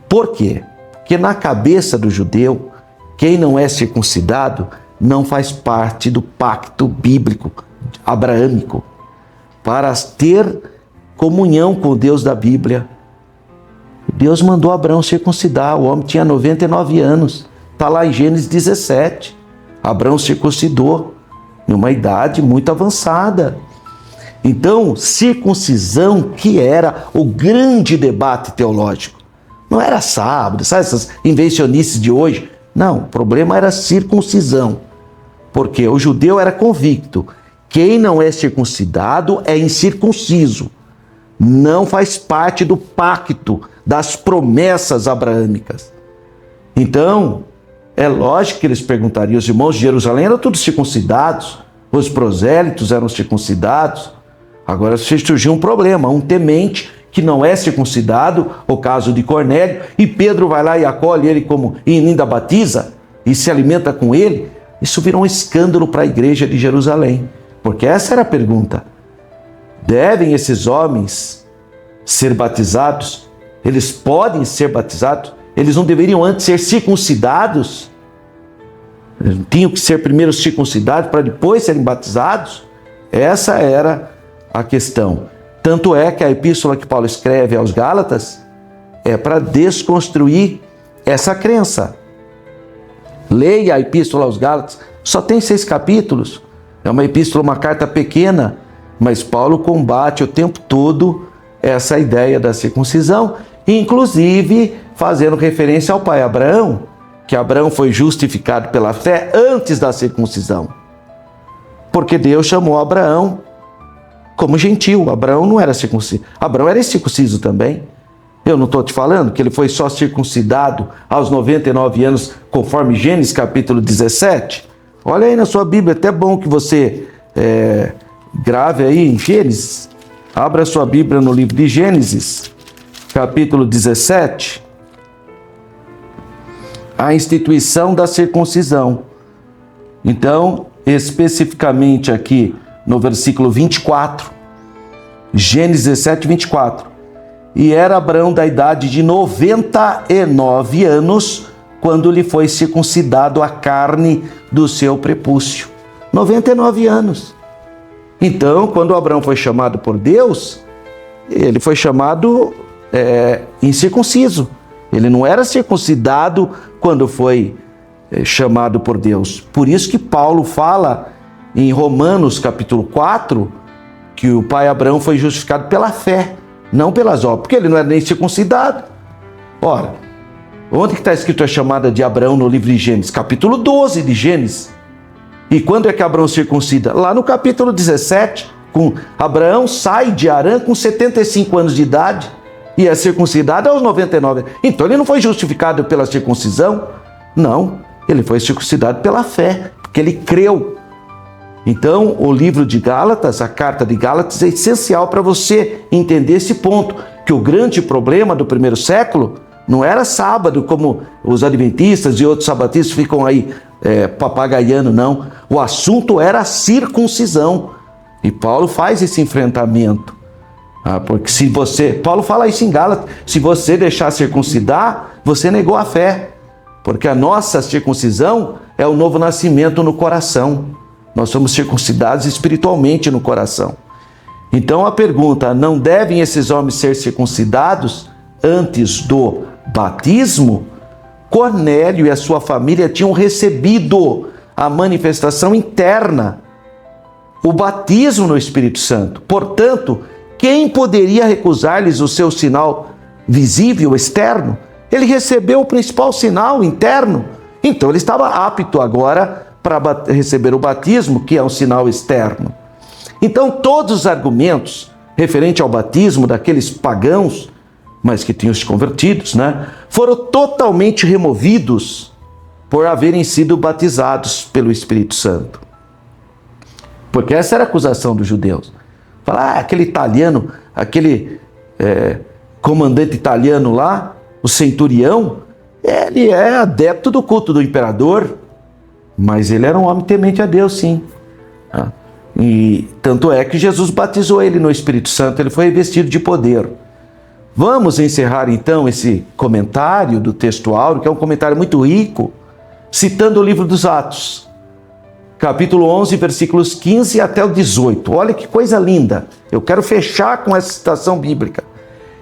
Por quê? Porque na cabeça do judeu, quem não é circuncidado não faz parte do pacto bíblico abraâmico. Para ter comunhão com o Deus da Bíblia, Deus mandou Abraão circuncidar. O homem tinha 99 anos. Está lá em Gênesis 17. Abraão circuncidou em uma idade muito avançada. Então, circuncisão, que era o grande debate teológico. Não era sábado, sabe essas invencionices de hoje? Não, o problema era circuncisão. Porque o judeu era convicto: quem não é circuncidado é incircunciso. Não faz parte do pacto, das promessas abraâmicas. Então, é lógico que eles perguntariam. Os irmãos de Jerusalém eram todos circuncidados, os prosélitos eram circuncidados. Agora surgiu um problema, um temente que não é circuncidado, o caso de Cornélio, e Pedro vai lá e acolhe ele como e ainda batiza e se alimenta com ele. Isso virou um escândalo para a igreja de Jerusalém, Porque essa era a pergunta. Devem esses homens ser batizados? Eles podem ser batizados? Eles não deveriam antes ser circuncidados? Eles tinham que ser primeiro circuncidados para depois serem batizados? Essa era a questão. Tanto é que a epístola que Paulo escreve aos Gálatas é para desconstruir essa crença. Leia a epístola aos Gálatas, só tem 6 capítulos. É uma epístola, uma carta pequena, mas Paulo combate o tempo todo essa ideia da circuncisão, inclusive fazendo referência ao pai Abraão, que Abraão foi justificado pela fé antes da circuncisão. Porque Deus chamou Abraão como gentil. Abraão não era circunciso. Abraão era circunciso também. Eu não estou te falando que ele foi só circuncidado aos 99 anos, conforme Gênesis capítulo 17? Olha aí na sua Bíblia, até bom que você grave aí em Gênesis. Abra a sua Bíblia no livro de Gênesis, capítulo 17. A instituição da circuncisão. Então, especificamente aqui no versículo 24, Gênesis 17, 24. E era Abraão da idade de 99 anos, quando lhe foi circuncidado a carne do seu prepúcio. 99 anos. Então, quando Abraão foi chamado por Deus, ele foi chamado incircunciso. Ele não era circuncidado quando foi chamado por Deus. Por isso que Paulo fala em Romanos capítulo 4, que o pai Abraão foi justificado pela fé, não pelas obras, porque ele não era nem circuncidado. Ora, onde que está escrito a chamada de Abraão no livro de Gênesis? Capítulo 12 de Gênesis. E quando é que Abraão circuncida? Lá no capítulo 17, Abraão sai de Harã com 75 anos de idade e é circuncidado aos 99. Então ele não foi justificado pela circuncisão? Não, ele foi circuncidado pela fé, porque ele creu. Então, o livro de Gálatas, a carta de Gálatas, é essencial para você entender esse ponto, que o grande problema do primeiro século não era sábado, como os adventistas e outros sabatistas ficam aí papagaiando, não. O assunto era a circuncisão. E Paulo faz esse enfrentamento. Porque se você... Paulo fala isso em Gálatas. Se você deixar circuncidar, você negou a fé. Porque a nossa circuncisão é o novo nascimento no coração. Nós somos circuncidados espiritualmente no coração. Então a pergunta, não devem esses homens ser circuncidados antes do batismo? Cornélio e a sua família tinham recebido a manifestação interna, o batismo no Espírito Santo. Portanto, quem poderia recusar-lhes o seu sinal visível, externo? Ele recebeu o principal sinal interno, então ele estava apto agora para receber o batismo, que é um sinal externo. Então, todos os argumentos referentes ao batismo daqueles pagãos, mas que tinham se convertidos, foram totalmente removidos por haverem sido batizados pelo Espírito Santo. Porque essa era a acusação dos judeus. Falar, aquele italiano, aquele comandante italiano lá, o centurião, ele é adepto do culto do imperador, mas ele era um homem temente a Deus, sim. E tanto é que Jesus batizou ele no Espírito Santo, ele foi revestido de poder. Vamos encerrar então esse comentário do texto áureo, que é um comentário muito rico, citando o livro dos Atos, capítulo 11, versículos 15 até o 18. Olha que coisa linda. Eu quero fechar com essa citação bíblica.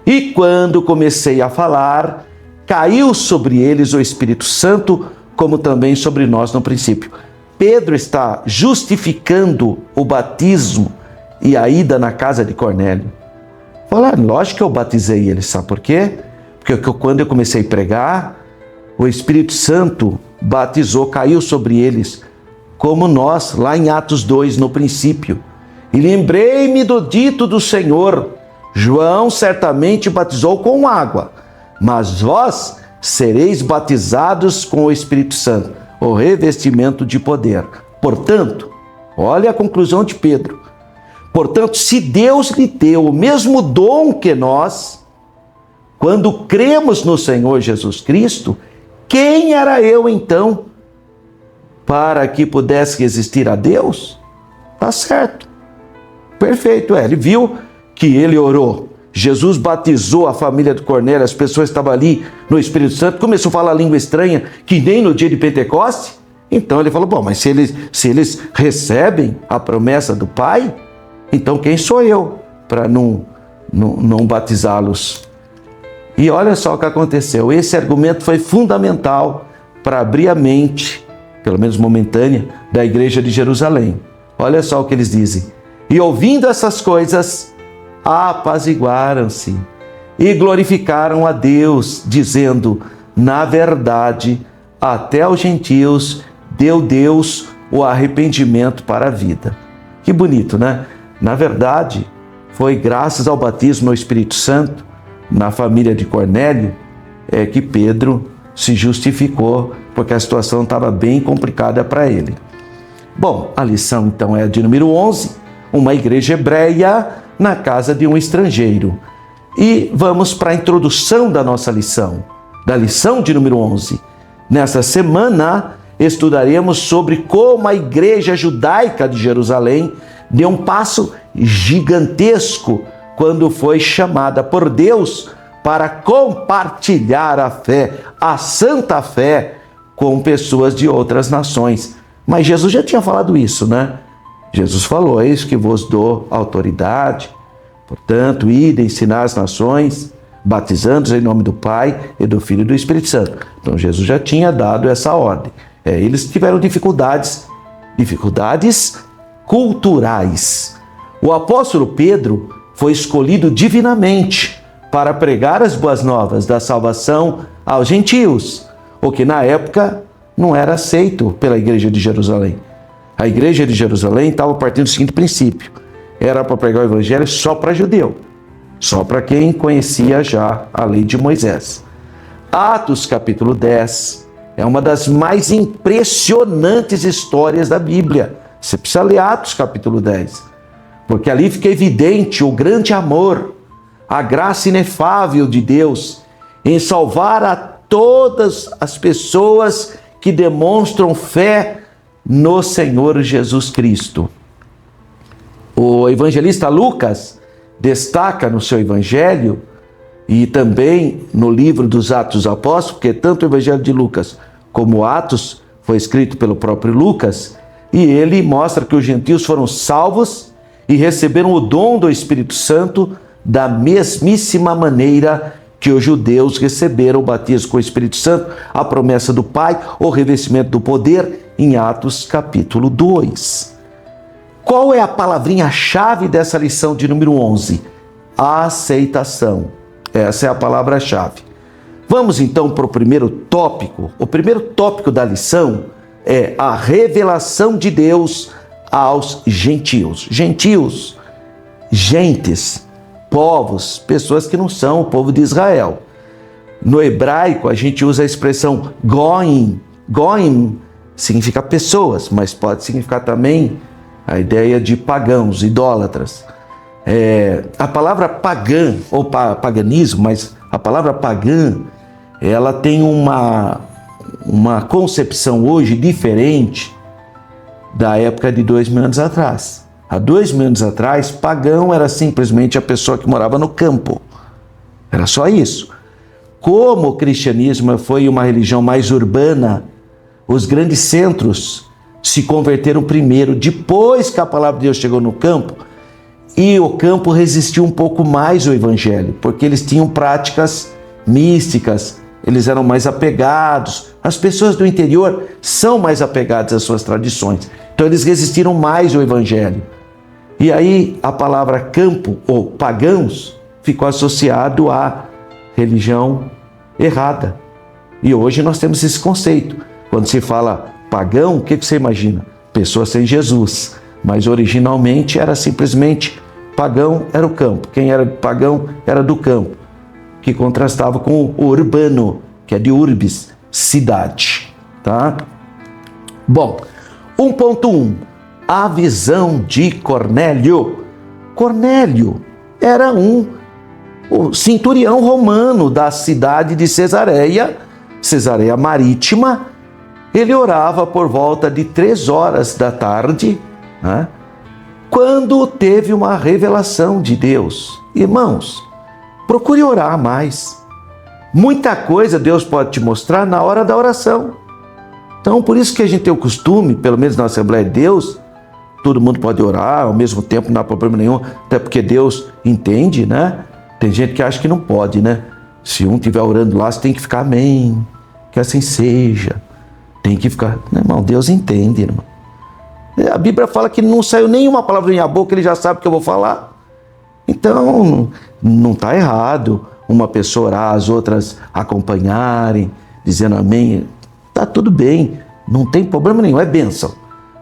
E quando comecei a falar, caiu sobre eles o Espírito Santo, como também sobre nós no princípio. Pedro está justificando o batismo e a ida na casa de Cornélio. Fala, lógico que eu batizei ele, sabe por quê? Porque quando eu comecei a pregar, o Espírito Santo batizou, caiu sobre eles, como nós, lá em Atos 2, no princípio. E lembrei-me do dito do Senhor, João certamente batizou com água, mas vós sereis batizados com o Espírito Santo, o revestimento de poder. Portanto, olha a conclusão de Pedro. Portanto, se Deus lhe deu o mesmo dom que nós, quando cremos no Senhor Jesus Cristo, quem era eu então para que pudesse resistir a Deus? Tá certo. Perfeito, ele viu que ele orou. Jesus batizou a família de Cornélio, as pessoas estavam ali no Espírito Santo, começou a falar língua estranha, que nem no dia de Pentecoste. Então ele falou, bom, mas se eles recebem a promessa do Pai, então quem sou eu para não batizá-los? E olha só o que aconteceu. Esse argumento foi fundamental para abrir a mente, pelo menos momentânea, da igreja de Jerusalém. Olha só o que eles dizem. E ouvindo essas coisas, apaziguaram-se e glorificaram a Deus, dizendo, na verdade, até aos gentios deu Deus o arrependimento para a vida. Que bonito, né? Na verdade, foi graças ao batismo no Espírito Santo, na família de Cornélio, que Pedro se justificou, porque a situação estava bem complicada para ele. Bom, a lição então é a de número 11, uma igreja hebreia na casa de um estrangeiro. E vamos para a introdução da nossa lição, da lição de número 11. Nessa semana, estudaremos sobre como a igreja judaica de Jerusalém deu um passo gigantesco quando foi chamada por Deus para compartilhar a fé, a santa fé, com pessoas de outras nações. Mas Jesus já tinha falado isso, né? Jesus falou, eis que vos dou autoridade, portanto, ide ensinar as nações, batizando-os em nome do Pai e do Filho e do Espírito Santo. Então Jesus já tinha dado essa ordem. Eles tiveram dificuldades culturais. O apóstolo Pedro foi escolhido divinamente para pregar as boas novas da salvação aos gentios, o que na época não era aceito pela igreja de Jerusalém. A igreja de Jerusalém estava partindo do seguinte princípio: era para pregar o evangelho só para judeu, só para quem conhecia já a lei de Moisés. Atos capítulo 10 é uma das mais impressionantes histórias da Bíblia. Você precisa ler Atos capítulo 10, porque ali fica evidente o grande amor, a graça inefável de Deus em salvar a todas as pessoas que demonstram fé no Senhor Jesus Cristo. O evangelista Lucas destaca no seu evangelho e também no livro dos Atos dos Apóstolos, porque tanto o evangelho de Lucas como Atos foi escrito pelo próprio Lucas, e ele mostra que os gentios foram salvos e receberam o dom do Espírito Santo da mesmíssima maneira que os judeus receberam o batismo com o Espírito Santo, a promessa do Pai, o revestimento do poder, em Atos capítulo 2. Qual é a palavrinha-chave dessa lição de número 11? Aceitação. Essa é a palavra-chave. Vamos então para o primeiro tópico. O primeiro tópico da lição é a revelação de Deus aos gentios. Gentios, gentes, povos, pessoas que não são o povo de Israel. No hebraico, a gente usa a expressão goim. Goim significa pessoas, mas pode significar também a ideia de pagãos, idólatras. A palavra pagã, ou paganismo, mas a palavra pagã, ela tem uma concepção hoje diferente da época de 2000 anos atrás. Há 2000 anos atrás, pagão era simplesmente a pessoa que morava no campo. Era só isso. Como o cristianismo foi uma religião mais urbana, os grandes centros se converteram primeiro, depois que a palavra de Deus chegou no campo, e o campo resistiu um pouco mais ao evangelho, porque eles tinham práticas místicas, eles eram mais apegados. As pessoas do interior são mais apegadas às suas tradições, então eles resistiram mais ao evangelho. E aí a palavra campo ou pagãos ficou associado à religião errada. E hoje nós temos esse conceito. Quando se fala pagão, o que você imagina? Pessoa sem Jesus. Mas originalmente era simplesmente pagão era o campo. Quem era pagão era do campo, que contrastava com o urbano, que é de urbis, cidade. Tá? Bom, 1.1. A visão de Cornélio. Cornélio era o centurião romano da cidade de Cesareia Marítima. Ele orava por volta de 3 horas da tarde, né? quando teve uma revelação de Deus. Irmãos, procure orar mais. Muita coisa Deus pode te mostrar na hora da oração. Então, por isso que a gente tem o costume, pelo menos na Assembleia de Deus, todo mundo pode orar ao mesmo tempo, não há problema nenhum, até porque Deus entende, né? Tem gente que acha que não pode, né? Se um estiver orando lá, você tem que ficar amém, que assim seja. Tem que ficar... Irmão, Deus entende, irmão. A Bíblia fala que não saiu nenhuma palavra da minha boca, ele já sabe o que eu vou falar. Então, não está errado uma pessoa orar, as outras acompanharem, dizendo amém. Está tudo bem, não tem problema nenhum, é bênção.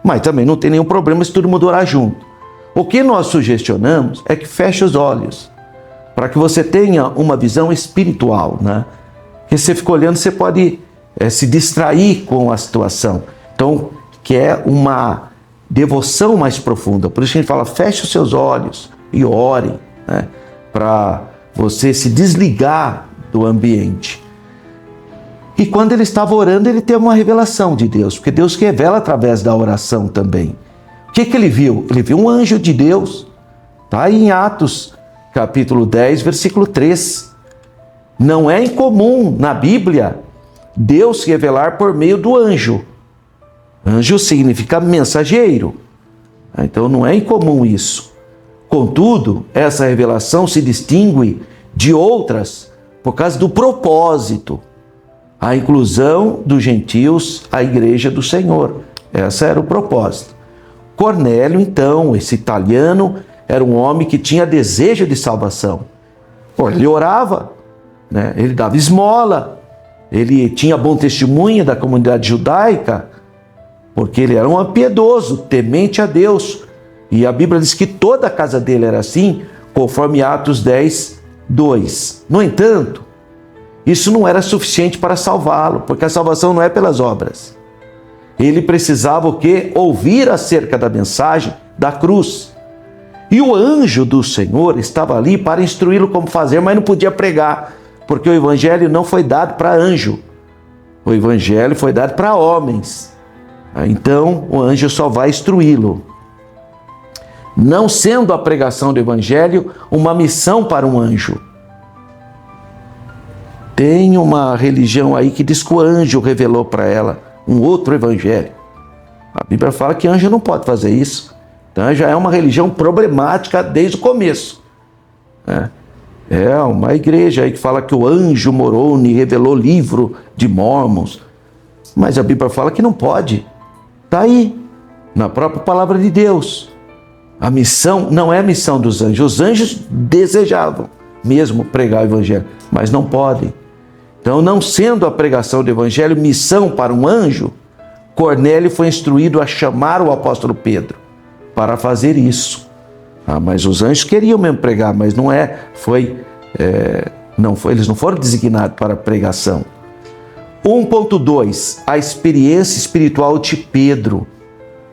Mas também não tem nenhum problema se todo mundo orar junto. O que nós sugestionamos é que feche os olhos, para que você tenha uma visão espiritual, né? Porque você fica olhando, você pode se distrair com a situação. Então, que é uma devoção mais profunda. Por isso que a gente fala, feche os seus olhos e ore, né? Para você se desligar do ambiente. E quando ele estava orando, ele teve uma revelação de Deus, porque Deus revela através da oração também. O que ele viu? Ele viu um anjo de Deus. Está aí em Atos, capítulo 10, versículo 3. Não é incomum na Bíblia Deus se revelar por meio do anjo. Anjo significa mensageiro. Então não é incomum isso. Contudo, essa revelação se distingue de outras por causa do propósito. A inclusão dos gentios à igreja do Senhor. Esse era o propósito. Cornélio, então, esse italiano, era um homem que tinha desejo de salvação. Ele orava, né? Ele dava esmola, ele tinha bom testemunho da comunidade judaica, porque ele era um homem piedoso, temente a Deus. E a Bíblia diz que toda a casa dele era assim, conforme Atos 10, 2. No entanto, isso não era suficiente para salvá-lo, porque a salvação não é pelas obras. Ele precisava o quê? Ouvir acerca da mensagem da cruz. E o anjo do Senhor estava ali para instruí-lo como fazer, mas não podia pregar, porque o evangelho não foi dado para anjo. O evangelho foi dado para homens. Então, o anjo só vai instruí-lo. Não sendo a pregação do evangelho uma missão para um anjo. Tem uma religião aí que diz que o anjo revelou para ela um outro evangelho. A Bíblia fala que anjo não pode fazer isso. Então já é uma religião problemática desde o começo. É uma igreja aí que fala que o anjo Moroni revelou livro de Mormons. Mas a Bíblia fala que não pode. Está aí, na própria palavra de Deus. A missão não é a missão dos anjos. Os anjos desejavam mesmo pregar o evangelho, mas não podem. Então, não sendo a pregação do evangelho missão para um anjo, Cornélio foi instruído a chamar o apóstolo Pedro para fazer isso. Mas os anjos queriam mesmo pregar, mas eles não foram designados para pregação. 1.2. A experiência espiritual de Pedro.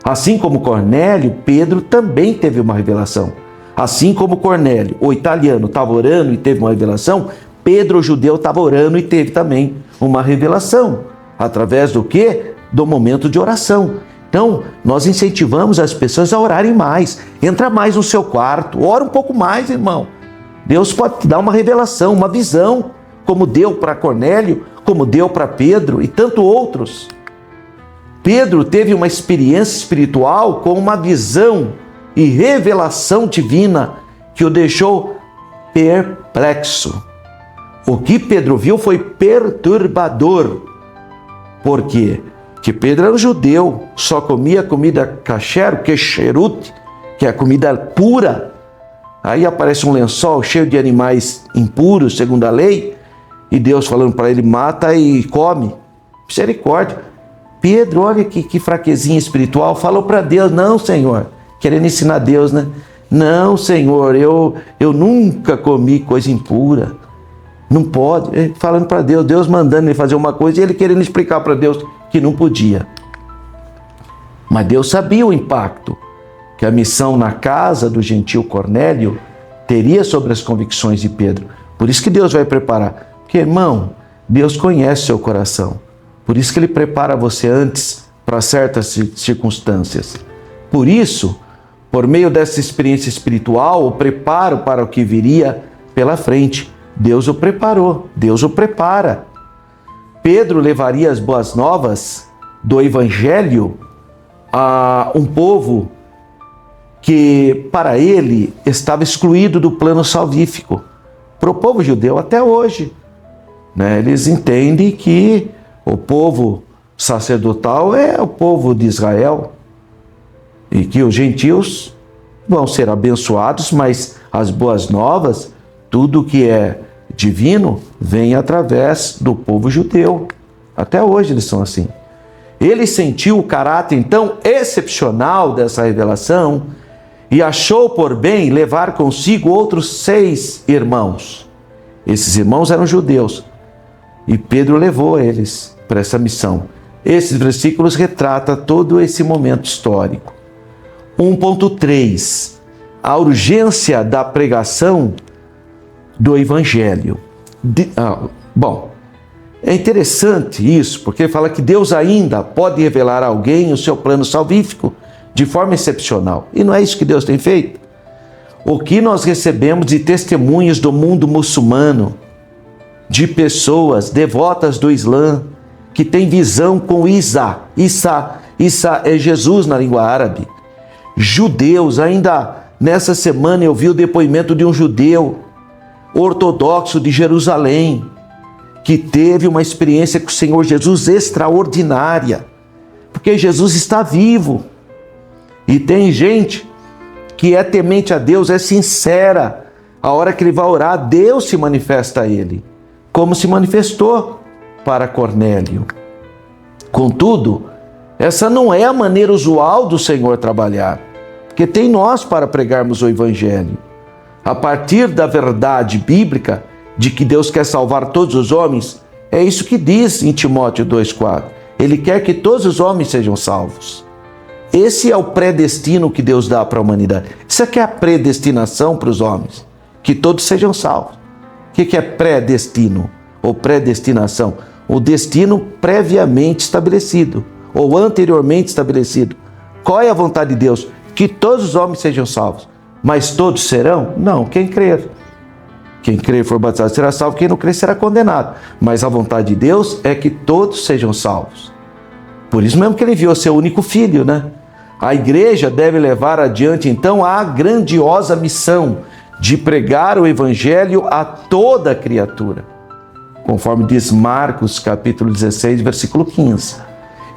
Assim como Cornélio, Pedro também teve uma revelação. Assim como Cornélio, o italiano, estava orando e teve uma revelação, Pedro, o judeu, estava orando e teve também uma revelação. Através do quê? Do momento de oração. Então, nós incentivamos as pessoas a orarem mais. Entra mais no seu quarto, ora um pouco mais, irmão. Deus pode te dar uma revelação, uma visão, como deu para Cornélio, como deu para Pedro e tanto outros. Pedro teve uma experiência espiritual com uma visão e revelação divina que o deixou perplexo. O que Pedro viu foi perturbador. Por quê? Porque Pedro era um judeu, só comia comida kasher, kesherut, que é a comida pura. Aí aparece um lençol cheio de animais impuros, segundo a lei, e Deus falando para ele, mata e come. Misericórdia. Pedro, olha que fraquezinha espiritual, falou para Deus, não, Senhor, querendo ensinar Deus, né? Não, Senhor, eu nunca comi coisa impura. Não pode. Falando para Deus, Deus mandando ele fazer uma coisa e ele querendo explicar para Deus que não podia. Mas Deus sabia o impacto que a missão na casa do gentil Cornélio teria sobre as convicções de Pedro. Por isso que Deus vai preparar. Porque, irmão, Deus conhece seu coração. Por isso que Ele prepara você antes para certas circunstâncias. Por isso, Por meio dessa experiência espiritual, o preparo para o que viria pela frente. Deus o preparou, Deus o prepara. Pedro levaria as boas novas do Evangelho a um povo que, para ele, estava excluído do plano salvífico. Para o povo judeu até hoje, né? Eles entendem que o povo sacerdotal é o povo de Israel e que os gentios vão ser abençoados, mas as boas novas, tudo que é divino, vem através do povo judeu. Até hoje eles são assim. Ele sentiu o caráter, então, excepcional dessa revelação e achou por bem levar consigo outros 6 irmãos. Esses irmãos eram judeus e Pedro levou eles para essa missão. Esses versículos retratam todo esse momento histórico. 1.3. A urgência da pregação do Evangelho. Bom, é interessante isso, porque fala que Deus ainda pode revelar a alguém o seu plano salvífico de forma excepcional. E não é isso que Deus tem feito? O que nós recebemos de testemunhos do mundo muçulmano, de pessoas devotas do Islã, que têm visão com Isa é Jesus na língua árabe. Judeus, ainda nessa semana eu vi o depoimento de um judeu ortodoxo de Jerusalém, que teve uma experiência com o Senhor Jesus extraordinária, porque Jesus está vivo. E tem gente que é temente a Deus, é sincera. A hora que ele vai orar, Deus se manifesta a ele, como se manifestou para Cornélio. Contudo, essa não é a maneira usual do Senhor trabalhar, porque tem nós para pregarmos o Evangelho. A partir da verdade bíblica de que Deus quer salvar todos os homens, é isso que diz em Timóteo 2,4. Ele quer que todos os homens sejam salvos. Esse é o predestino que Deus dá para a humanidade. Isso aqui é a predestinação para os homens, que todos sejam salvos. O que é predestino ou predestinação? O destino previamente estabelecido ou anteriormente estabelecido. Qual é a vontade de Deus? Que todos os homens sejam salvos. Mas todos serão? Não, quem crer. Quem crer e for batizado será salvo, quem não crer será condenado. Mas a vontade de Deus é que todos sejam salvos. Por isso mesmo que ele enviou seu único filho, né? A igreja deve levar adiante, então, a grandiosa missão de pregar o Evangelho a toda criatura, conforme diz Marcos, capítulo 16, versículo 15.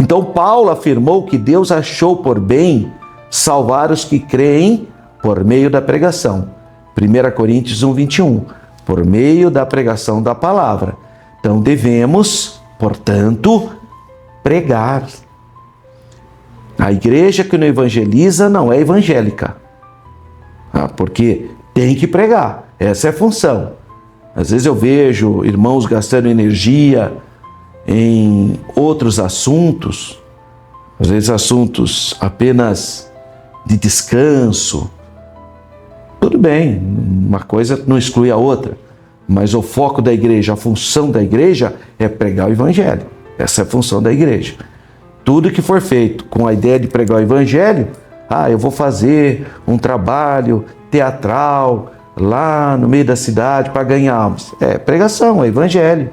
Então, Paulo afirmou que Deus achou por bem salvar os que creem por meio da pregação. 1 Coríntios 1, 21. Por meio da pregação da palavra. Então, devemos, portanto, pregar. A igreja que não evangeliza não é evangélica. Porque tem que pregar. Essa é a função. Às vezes eu vejo irmãos gastando energia em outros assuntos, às vezes assuntos apenas de descanso. Tudo bem, uma coisa não exclui a outra, mas o foco da igreja, a função da igreja é pregar o Evangelho. Essa é a função da igreja. Tudo que for feito com a ideia de pregar o Evangelho, eu vou fazer um trabalho teatral lá no meio da cidade para ganhar almas. É pregação, é Evangelho.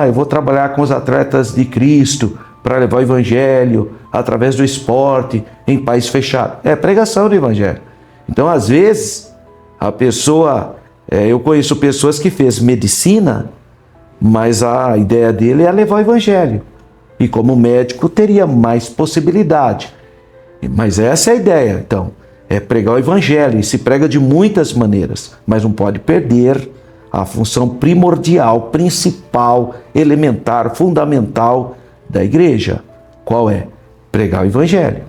Eu vou trabalhar com os atletas de Cristo para levar o Evangelho através do esporte em país fechado. É pregação do Evangelho. Então, às vezes, a pessoa... eu conheço pessoas que fez medicina, mas a ideia dele é levar o Evangelho. E como médico teria mais possibilidade. Mas essa é a ideia, então. É pregar o Evangelho. E se prega de muitas maneiras, mas não pode perder a função primordial, principal, elementar, fundamental da igreja. Qual é? Pregar o Evangelho.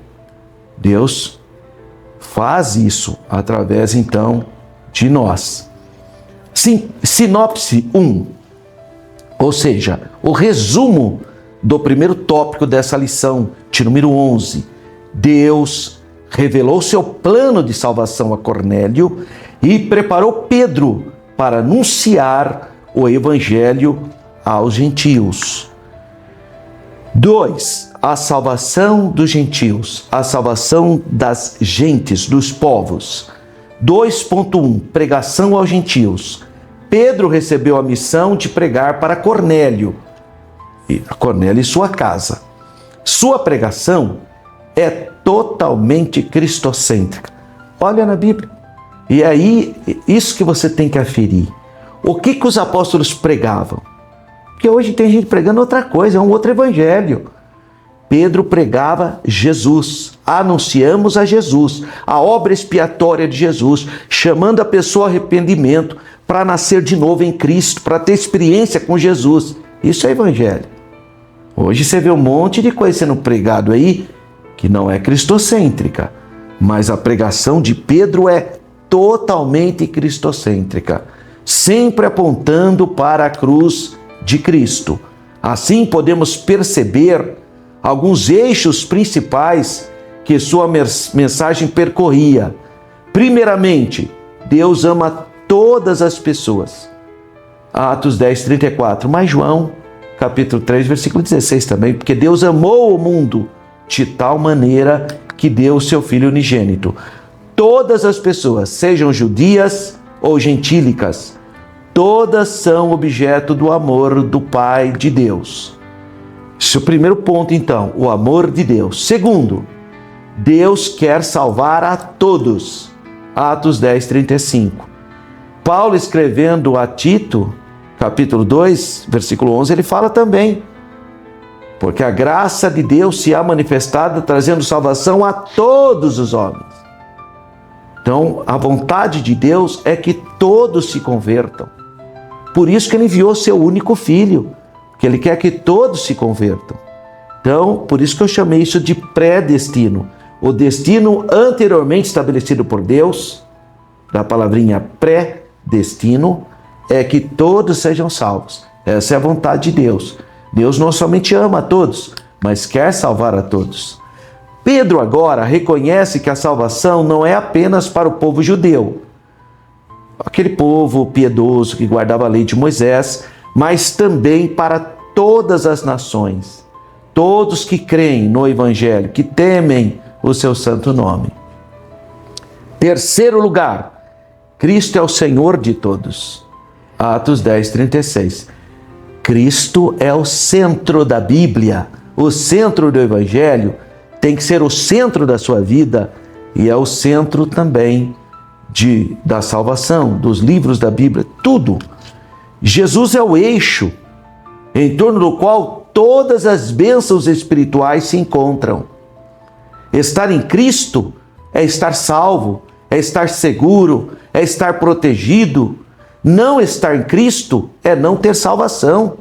Deus faz isso através, então, de nós. Sinopse 1, ou seja, o resumo do primeiro tópico dessa lição, de número 11. Deus revelou seu plano de salvação a Cornélio e preparou Pedro para anunciar o Evangelho aos gentios. 2. a salvação dos gentios, a salvação das gentes, dos povos. 2.1, pregação aos gentios. Pedro recebeu a missão de pregar para Cornélio, e sua casa. Sua pregação é totalmente cristocêntrica. Olha na Bíblia. E aí, isso que você tem que aferir. O que os apóstolos pregavam? Porque hoje tem gente pregando outra coisa, é um outro evangelho. Pedro pregava Jesus, anunciamos a Jesus, a obra expiatória de Jesus, chamando a pessoa ao arrependimento para nascer de novo em Cristo, para ter experiência com Jesus. Isso é evangelho. Hoje você vê um monte de coisa sendo pregado aí que não é cristocêntrica, mas a pregação de Pedro é totalmente cristocêntrica, sempre apontando para a cruz de Cristo. Assim podemos perceber alguns eixos principais que sua mensagem percorria. Primeiramente, Deus ama todas as pessoas. Atos 10, 34. Mas João, capítulo 3, versículo 16 também. Porque Deus amou o mundo de tal maneira que deu o seu Filho unigênito. Todas as pessoas, sejam judias ou gentílicas, todas são objeto do amor do Pai de Deus. Esse é o primeiro ponto, então, o amor de Deus. Segundo, Deus quer salvar a todos. Atos 10, 35. Paulo, escrevendo a Tito, capítulo 2, versículo 11, ele fala também: porque a graça de Deus se há manifestada, trazendo salvação a todos os homens. Então, a vontade de Deus é que todos se convertam. Por isso que ele enviou seu único filho, que ele quer que todos se convertam. Então, por isso que eu chamei isso de pré-destino. O destino anteriormente estabelecido por Deus, da palavrinha pré-destino, é que todos sejam salvos. Essa é a vontade de Deus. Deus não somente ama a todos, mas quer salvar a todos. Pedro agora reconhece que a salvação não é apenas para o povo judeu, aquele povo piedoso que guardava a lei de Moisés, mas também para todas as nações, todos que creem no Evangelho, que temem o seu santo nome. Terceiro lugar, Cristo é o Senhor de todos. Atos 10, 36. Cristo é o centro da Bíblia, o centro do Evangelho tem que ser o centro da sua vida e é o centro também da salvação, dos livros da Bíblia, tudo. Jesus é o eixo em torno do qual todas as bênçãos espirituais se encontram. Estar em Cristo é estar salvo, é estar seguro, é estar protegido. Não estar em Cristo é não ter salvação,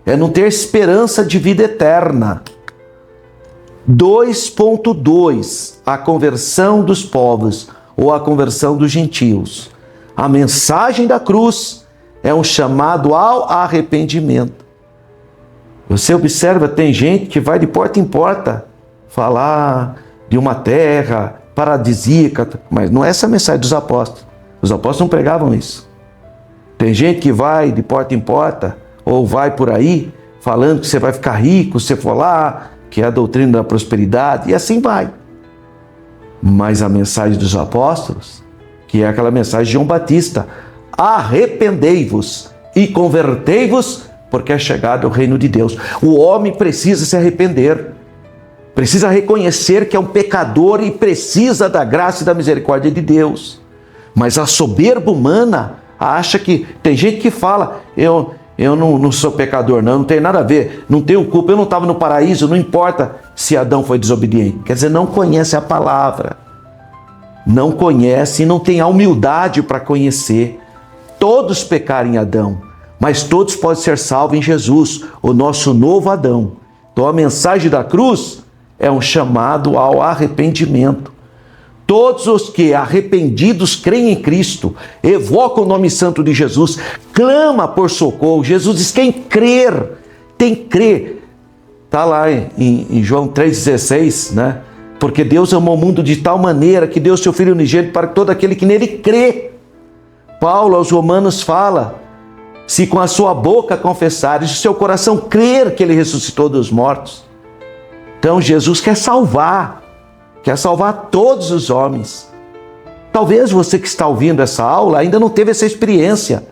é não ter esperança de vida eterna. 2.2, a conversão dos povos ou a conversão dos gentios. A mensagem da cruz é um chamado ao arrependimento. Você observa, tem gente que vai de porta em porta falar de uma terra paradisíaca, mas não é essa a mensagem dos apóstolos. Os apóstolos não pregavam isso. Tem gente que vai de porta em porta ou vai por aí falando que você vai ficar rico se você for lá, que é a doutrina da prosperidade, e assim vai. Mas a mensagem dos apóstolos, que é aquela mensagem de João Batista: arrependei-vos e convertei-vos, porque é chegado o reino de Deus. O homem precisa se arrepender, precisa reconhecer que é um pecador e precisa da graça e da misericórdia de Deus. Mas a soberba humana acha que... Tem gente que fala: eu não sou pecador, não tem nada a ver, não tenho culpa, eu não estava no paraíso, não importa se Adão foi desobediente. Quer dizer, não conhece a palavra, não conhece e não tem a humildade para conhecer. Todos pecaram em Adão, mas todos podem ser salvos em Jesus, o nosso novo Adão. Então a mensagem da cruz é um chamado ao arrependimento. Todos os que arrependidos creem em Cristo, evocam o nome santo de Jesus, clama por socorro. Jesus diz: quem crer, tem que crer. Está lá em João 3,16, né? Porque Deus amou o mundo de tal maneira que deu seu Filho unigênito para todo aquele que nele crê. Paulo aos Romanos fala: se com a sua boca confessares, e o seu coração crer que ele ressuscitou dos mortos, Então Jesus quer salvar todos os homens. Talvez você que está ouvindo essa aula ainda não teve essa experiência.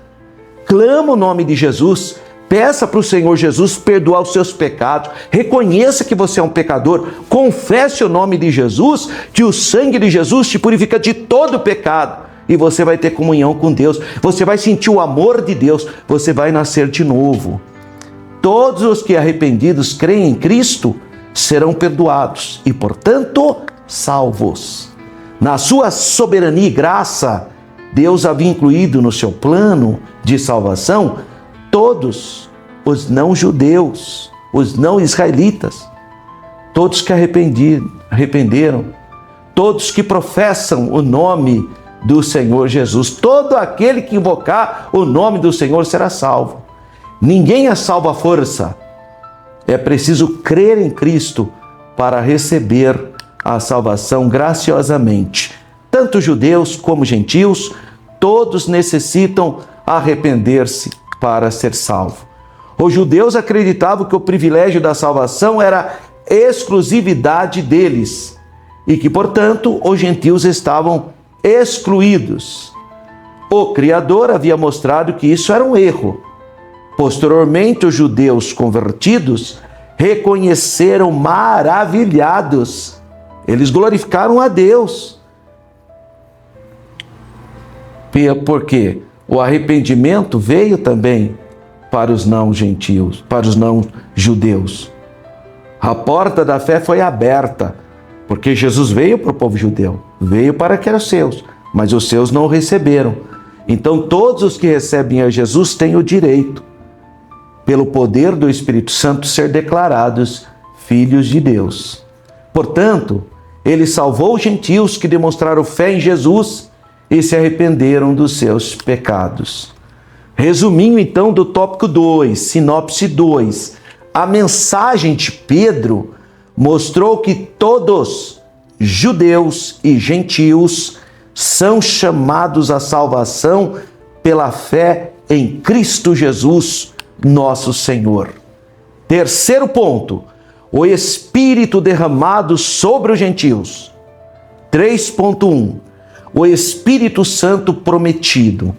Clama o nome de Jesus, peça para o Senhor Jesus perdoar os seus pecados, reconheça que você é um pecador, confesse o nome de Jesus, que o sangue de Jesus te purifica de todo pecado e você vai ter comunhão com Deus, você vai sentir o amor de Deus, você vai nascer de novo. Todos os que arrependidos creem em Cristo serão perdoados e, portanto, salvos. Na sua soberania e graça, Deus havia incluído no seu plano de salvação todos os não-judeus, os não-israelitas, todos que arrependeram, todos que professam o nome do Senhor Jesus. Todo aquele que invocar o nome do Senhor será salvo. Ninguém é salvo à força. É preciso crer em Cristo para receber a salvação graciosamente. Tanto judeus como gentios, todos necessitam arrepender-se para ser salvo. Os judeus acreditavam que o privilégio da salvação era exclusividade deles e que, portanto, os gentios estavam excluídos. O Criador havia mostrado que isso era um erro. Posteriormente, os judeus convertidos reconheceram maravilhados. Eles glorificaram a Deus. Porque o arrependimento veio também para os não-gentios, para os não-judeus. A porta da fé foi aberta, porque Jesus veio para o povo judeu, veio para que eram seus, mas os seus não o receberam. Então todos os que recebem a Jesus têm o direito, pelo poder do Espírito Santo, ser declarados filhos de Deus. Portanto, ele salvou os gentios que demonstraram fé em Jesus e se arrependeram dos seus pecados. Resuminho então do tópico 2, sinopse 2. A mensagem de Pedro mostrou que todos, judeus e gentios, são chamados à salvação pela fé em Cristo Jesus, nosso Senhor. Terceiro ponto, o Espírito derramado sobre os gentios. 3.1, o Espírito Santo prometido.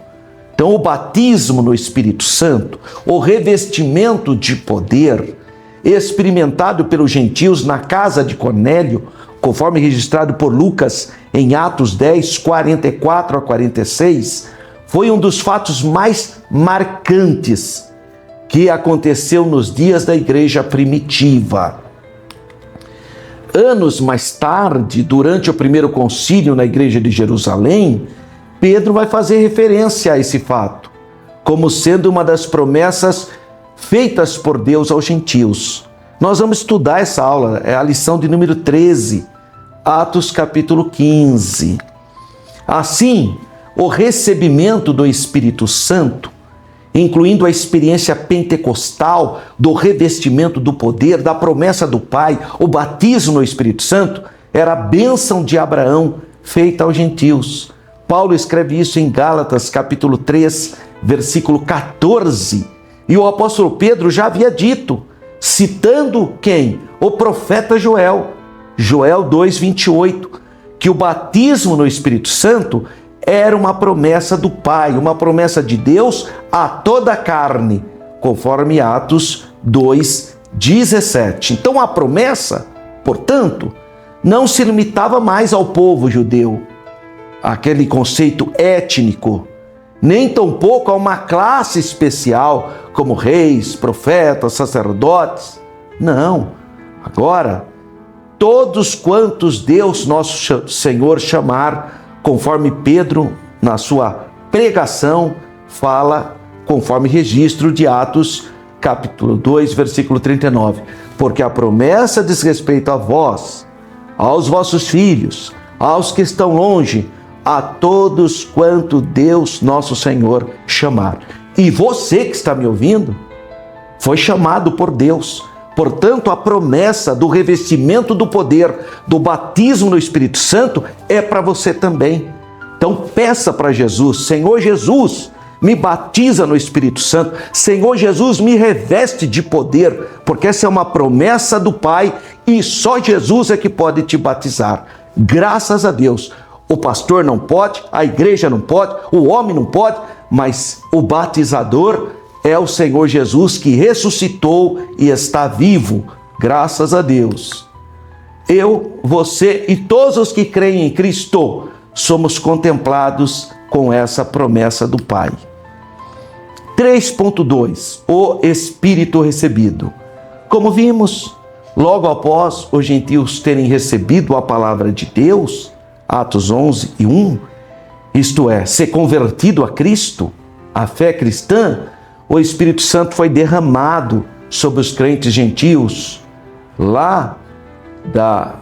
Então, o batismo no Espírito Santo, o revestimento de poder, experimentado pelos gentios na casa de Cornélio, conforme registrado por Lucas em Atos 10, 44 a 46, foi um dos fatos mais marcantes que aconteceu nos dias da igreja primitiva. Anos mais tarde, durante o primeiro concílio na igreja de Jerusalém, Pedro vai fazer referência a esse fato, como sendo uma das promessas feitas por Deus aos gentios. Nós vamos estudar essa aula, é a lição de número 13, Atos capítulo 15. Assim, o recebimento do Espírito Santo, incluindo a experiência pentecostal, do revestimento do poder, da promessa do Pai, o batismo no Espírito Santo, era a bênção de Abraão feita aos gentios. Paulo escreve isso em Gálatas, capítulo 3, versículo 14. E o apóstolo Pedro já havia dito, citando quem? O profeta Joel. Joel 2, 28, que o batismo no Espírito Santo era uma promessa do Pai, uma promessa de Deus a toda a carne, conforme Atos 2, 17. Então a promessa, portanto, não se limitava mais ao povo judeu, aquele conceito étnico, nem tampouco a uma classe especial, como reis, profetas, sacerdotes. Não. Agora, todos quantos Deus, nosso Senhor, chamar, conforme Pedro, na sua pregação, fala, conforme registro de Atos, capítulo 2, versículo 39. Porque a promessa diz respeito a vós, aos vossos filhos, aos que estão longe, a todos quanto Deus, nosso Senhor, chamar. E você que está me ouvindo, foi chamado por Deus. Portanto, a promessa do revestimento do poder, do batismo no Espírito Santo, é para você também. Então, peça para Jesus: Senhor Jesus, me batiza no Espírito Santo. Senhor Jesus, me reveste de poder, porque essa é uma promessa do Pai e só Jesus é que pode te batizar. Graças a Deus. O pastor não pode, a igreja não pode, o homem não pode, mas o batizador é o Senhor Jesus que ressuscitou e está vivo. Graças a Deus. Eu, você e todos os que creem em Cristo somos contemplados com essa promessa do Pai. 3.2. O Espírito recebido. Como vimos, logo após os gentios terem recebido a palavra de Deus, Atos 11:1, isto é, ser convertido a Cristo, a fé cristã, o Espírito Santo foi derramado sobre os crentes gentios, lá da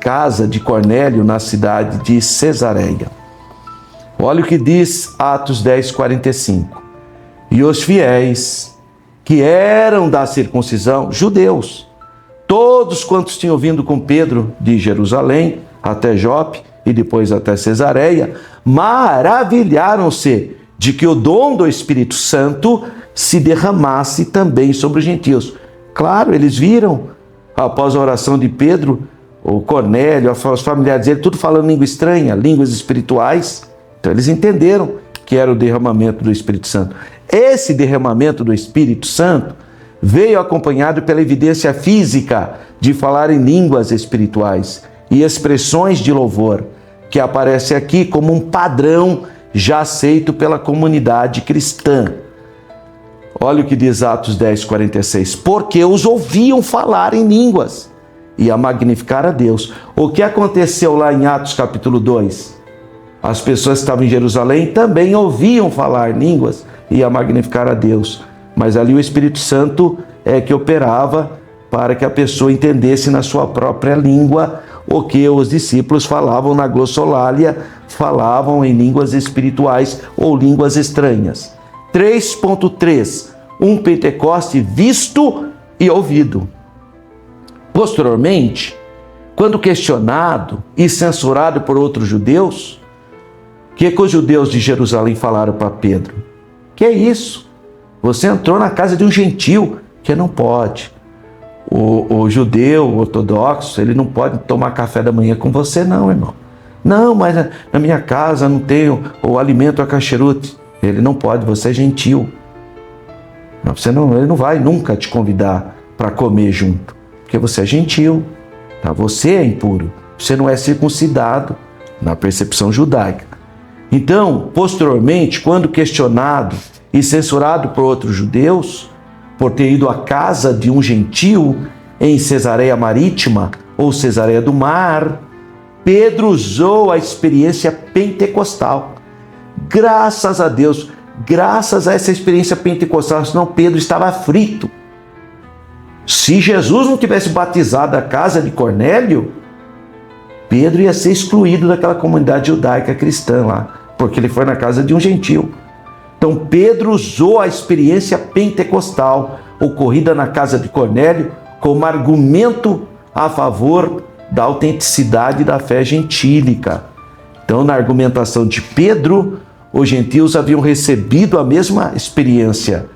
casa de Cornélio, na cidade de Cesareia. Olha o que diz Atos 10:45. E os fiéis que eram da circuncisão, judeus, todos quantos tinham vindo com Pedro de Jerusalém até Jope e depois até Cesareia, maravilharam-se de que o dom do Espírito Santo se derramasse também sobre os gentios. Claro, eles viram, após a oração de Pedro, o Cornélio, os familiares dele, tudo falando língua estranha, línguas espirituais. Então eles entenderam que era o derramamento do Espírito Santo. Esse derramamento do Espírito Santo veio acompanhado pela evidência física de falar em línguas espirituais e expressões de louvor, que aparece aqui como um padrão já aceito pela comunidade cristã. Olha o que diz Atos 10:46. Porque os ouviam falar em línguas e a magnificar a Deus. O que aconteceu lá em Atos capítulo 2? As pessoas que estavam em Jerusalém também ouviam falar línguas e a magnificar a Deus. Mas ali o Espírito Santo é que operava para que a pessoa entendesse na sua própria língua o que os discípulos falavam na glossolalia, falavam em línguas espirituais ou línguas estranhas. 3.3. Um Pentecoste visto e ouvido. Posteriormente, quando questionado e censurado por outros judeus, o que os judeus de Jerusalém falaram para Pedro? Que é isso? Você entrou na casa de um gentil, que não pode. O judeu ortodoxo, ele não pode tomar café da manhã com você não, irmão. Não, mas na minha casa não tem o alimento a cacherute. Ele não pode, você é gentil. Ele não vai nunca te convidar para comer junto, porque você é gentil, tá? Você é impuro, você não é circuncidado na percepção judaica. Então, posteriormente, quando questionado e censurado por outros judeus, por ter ido à casa de um gentil em Cesareia Marítima ou Cesareia do Mar, Pedro usou a experiência pentecostal. Graças a Deus, graças a essa experiência pentecostal, senão Pedro estava frito. Se Jesus não tivesse batizado a casa de Cornélio, Pedro ia ser excluído daquela comunidade judaica cristã lá, porque ele foi na casa de um gentil. Então Pedro usou a experiência pentecostal ocorrida na casa de Cornélio como argumento a favor da autenticidade da fé gentílica. Então, na argumentação de Pedro, os gentios haviam recebido a mesma experiência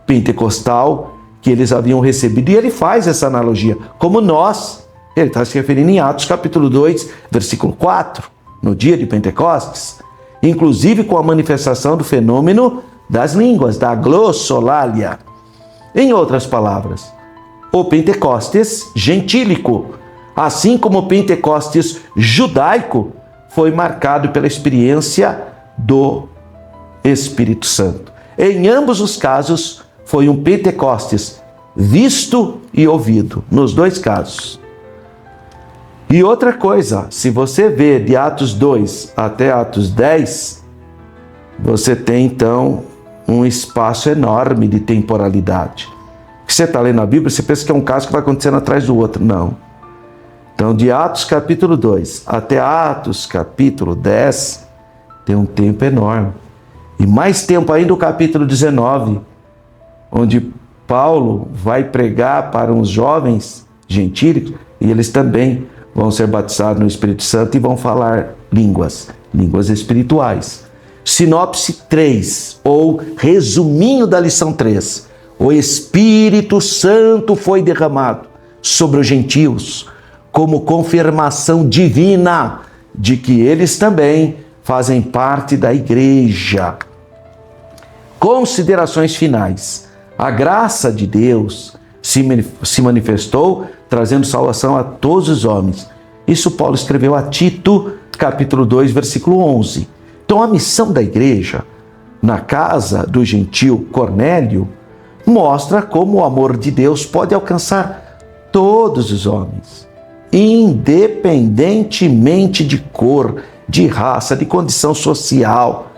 pentecostal que eles haviam recebido. E ele faz essa analogia, como nós. Ele está se referindo em Atos capítulo 2, versículo 4, no dia de Pentecostes, inclusive com a manifestação do fenômeno das línguas, da glossolalia. Em outras palavras, o Pentecostes gentílico, assim como o Pentecostes judaico, foi marcado pela experiência do Espírito Santo. Em ambos os casos, foi um Pentecostes visto e ouvido, nos dois casos. E outra coisa, se você vê de Atos 2 até Atos 10, você tem então um espaço enorme de temporalidade. Você está lendo a Bíblia, você pensa que é um caso que vai acontecendo atrás do outro. Não. Então, de Atos capítulo 2 até Atos capítulo 10, tem um tempo enorme. E mais tempo ainda o capítulo 19, onde Paulo vai pregar para uns jovens gentílicos, e eles também vão ser batizados no Espírito Santo e vão falar línguas espirituais. Sinopse 3, ou resuminho da lição 3. O Espírito Santo foi derramado sobre os gentios como confirmação divina de que eles também fazem parte da igreja. Considerações finais. A graça de Deus se manifestou trazendo salvação a todos os homens. Isso Paulo escreveu a Tito, capítulo 2, versículo 11. Então a missão da igreja na casa do gentil Cornélio mostra como o amor de Deus pode alcançar todos os homens, independentemente de cor, de raça, de condição social.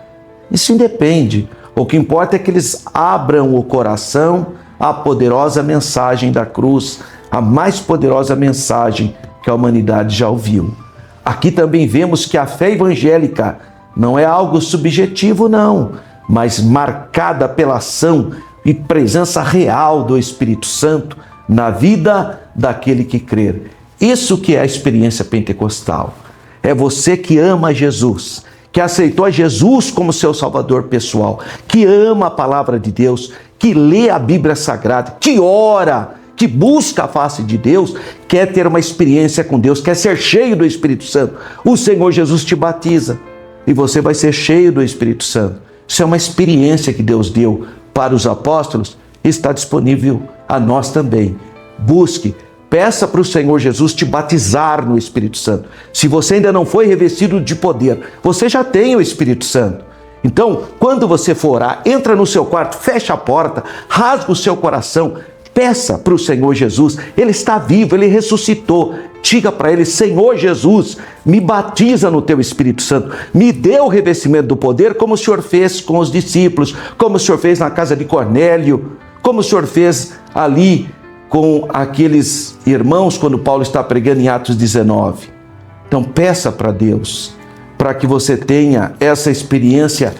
Isso independe. O que importa é que eles abram o coração à poderosa mensagem da cruz, a mais poderosa mensagem que a humanidade já ouviu. Aqui também vemos que a fé evangélica não é algo subjetivo, não, mas marcada pela ação e presença real do Espírito Santo na vida daquele que crer. Isso que é a experiência pentecostal. É você que ama Jesus, que aceitou a Jesus como seu Salvador pessoal, que ama a palavra de Deus, que lê a Bíblia Sagrada, que ora, que busca a face de Deus, quer ter uma experiência com Deus, quer ser cheio do Espírito Santo. O Senhor Jesus te batiza e você vai ser cheio do Espírito Santo. Isso é uma experiência que Deus deu para os apóstolos, está disponível a nós também. Busque, peça para o Senhor Jesus te batizar no Espírito Santo. Se você ainda não foi revestido de poder, você já tem o Espírito Santo. Então, quando você for orar, entra no seu quarto, fecha a porta, rasga o seu coração, peça para o Senhor Jesus. Ele está vivo, Ele ressuscitou. Diga para Ele: Senhor Jesus, me batiza no Teu Espírito Santo. Me dê o revestimento do poder, como o Senhor fez com os discípulos, como o Senhor fez na casa de Cornélio, como o Senhor fez ali com aqueles irmãos quando Paulo está pregando em Atos 19. Então peça para Deus, para que você tenha essa experiência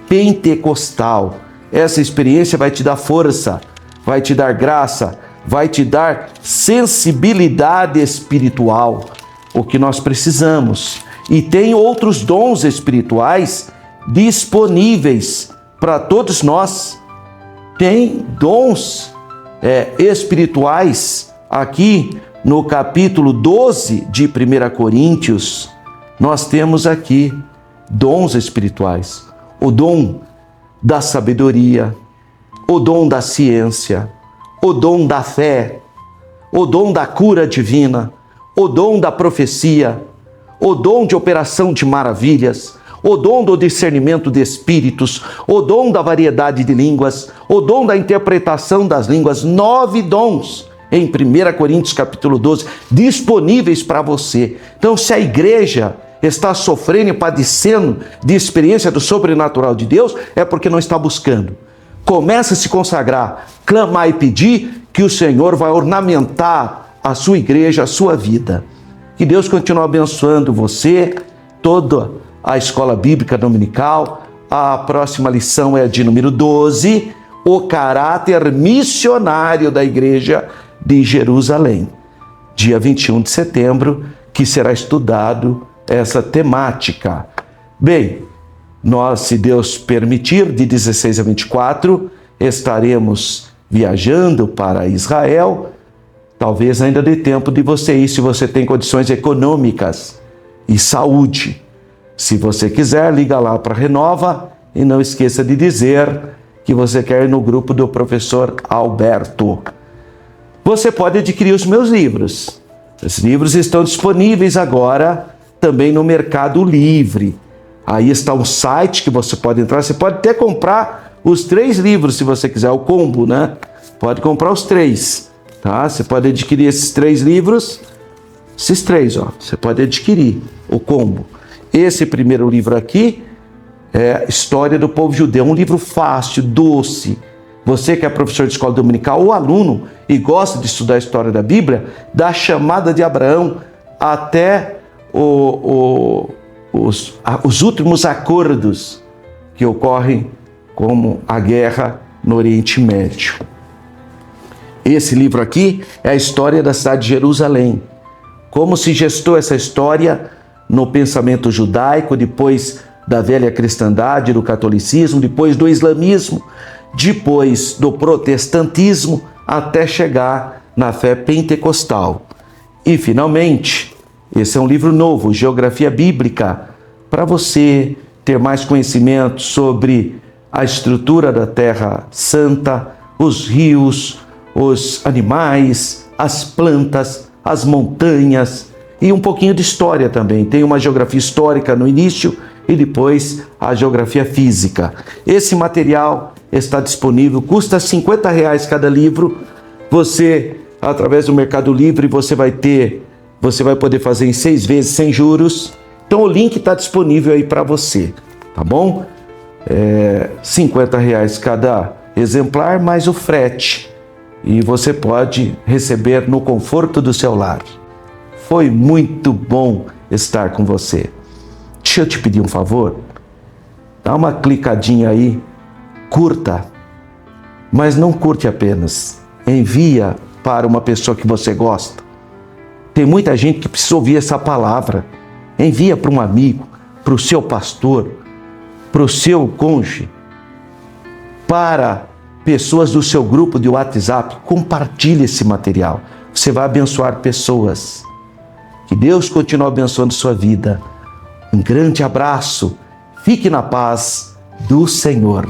pentecostal. Essa experiência vai te dar força, vai te dar graça, vai te dar sensibilidade espiritual, o que nós precisamos. E tem outros dons espirituais disponíveis para todos nós. Tem dons espirituais aqui no capítulo 12 de 1 Coríntios. Nós temos aqui dons espirituais. O dom da sabedoria, o dom da ciência, o dom da fé, o dom da cura divina, o dom da profecia, o dom de operação de maravilhas, o dom do discernimento de espíritos, o dom da variedade de línguas, o dom da interpretação das línguas. 9 dons em 1 Coríntios capítulo 12, disponíveis para você. Então, se a igreja está sofrendo e padecendo de experiência do sobrenatural de Deus, é porque não está buscando. Comece a se consagrar, clamar e pedir, que o Senhor vai ornamentar a sua igreja, a sua vida. Que Deus continue abençoando você, toda a escola bíblica dominical. A próxima lição é a de número 12, o caráter missionário da igreja de Jerusalém. Dia 21 de setembro, que será estudado essa temática. Bem, nós, se Deus permitir, de 16 a 24, estaremos viajando para Israel. Talvez ainda dê tempo de você ir, se você tem condições econômicas e saúde. Se você quiser, liga lá para a Renova e não esqueça de dizer que você quer ir no grupo do professor Alberto. Você pode adquirir os meus livros. Os livros estão disponíveis agora também no Mercado Livre. Aí está um site que você pode entrar. Você pode até comprar os 3 livros, se você quiser, o combo, né? Pode comprar os 3, tá? Você pode adquirir esses 3 livros, esses 3, ó. Você pode adquirir o combo. Esse primeiro livro aqui é História do Povo Judeu, um livro fácil, doce. Você que é professor de escola dominical ou aluno e gosta de estudar a história da Bíblia, da chamada de Abraão até os últimos acordos que ocorrem, como a guerra no Oriente Médio. Esse livro aqui é a história da cidade de Jerusalém. Como se gestou essa história no pensamento judaico, depois da velha cristandade, do catolicismo, depois do islamismo, depois do protestantismo, até chegar na fé pentecostal. E, finalmente, esse é um livro novo, Geografia Bíblica, para você ter mais conhecimento sobre a estrutura da Terra Santa, os rios, os animais, as plantas, as montanhas e um pouquinho de história também. Tem uma geografia histórica no início e depois a geografia física. Esse material está disponível, custa R$50 cada livro. Você, através do Mercado Livre, você vai poder fazer em 6 vezes sem juros. Então o link está disponível aí para você, tá bom? R$50 cada exemplar, mais o frete. E você pode receber no conforto do seu lar. Foi muito bom estar com você. Deixa eu te pedir um favor. Dá uma clicadinha aí, curta, mas não curte apenas. Envia para uma pessoa que você gosta. Tem muita gente que precisa ouvir essa palavra. Envia para um amigo, para o seu pastor, para o seu cônjuge, para pessoas do seu grupo de WhatsApp. Compartilhe esse material. Você vai abençoar pessoas. Que Deus continue abençoando sua vida. Um grande abraço. Fique na paz do Senhor.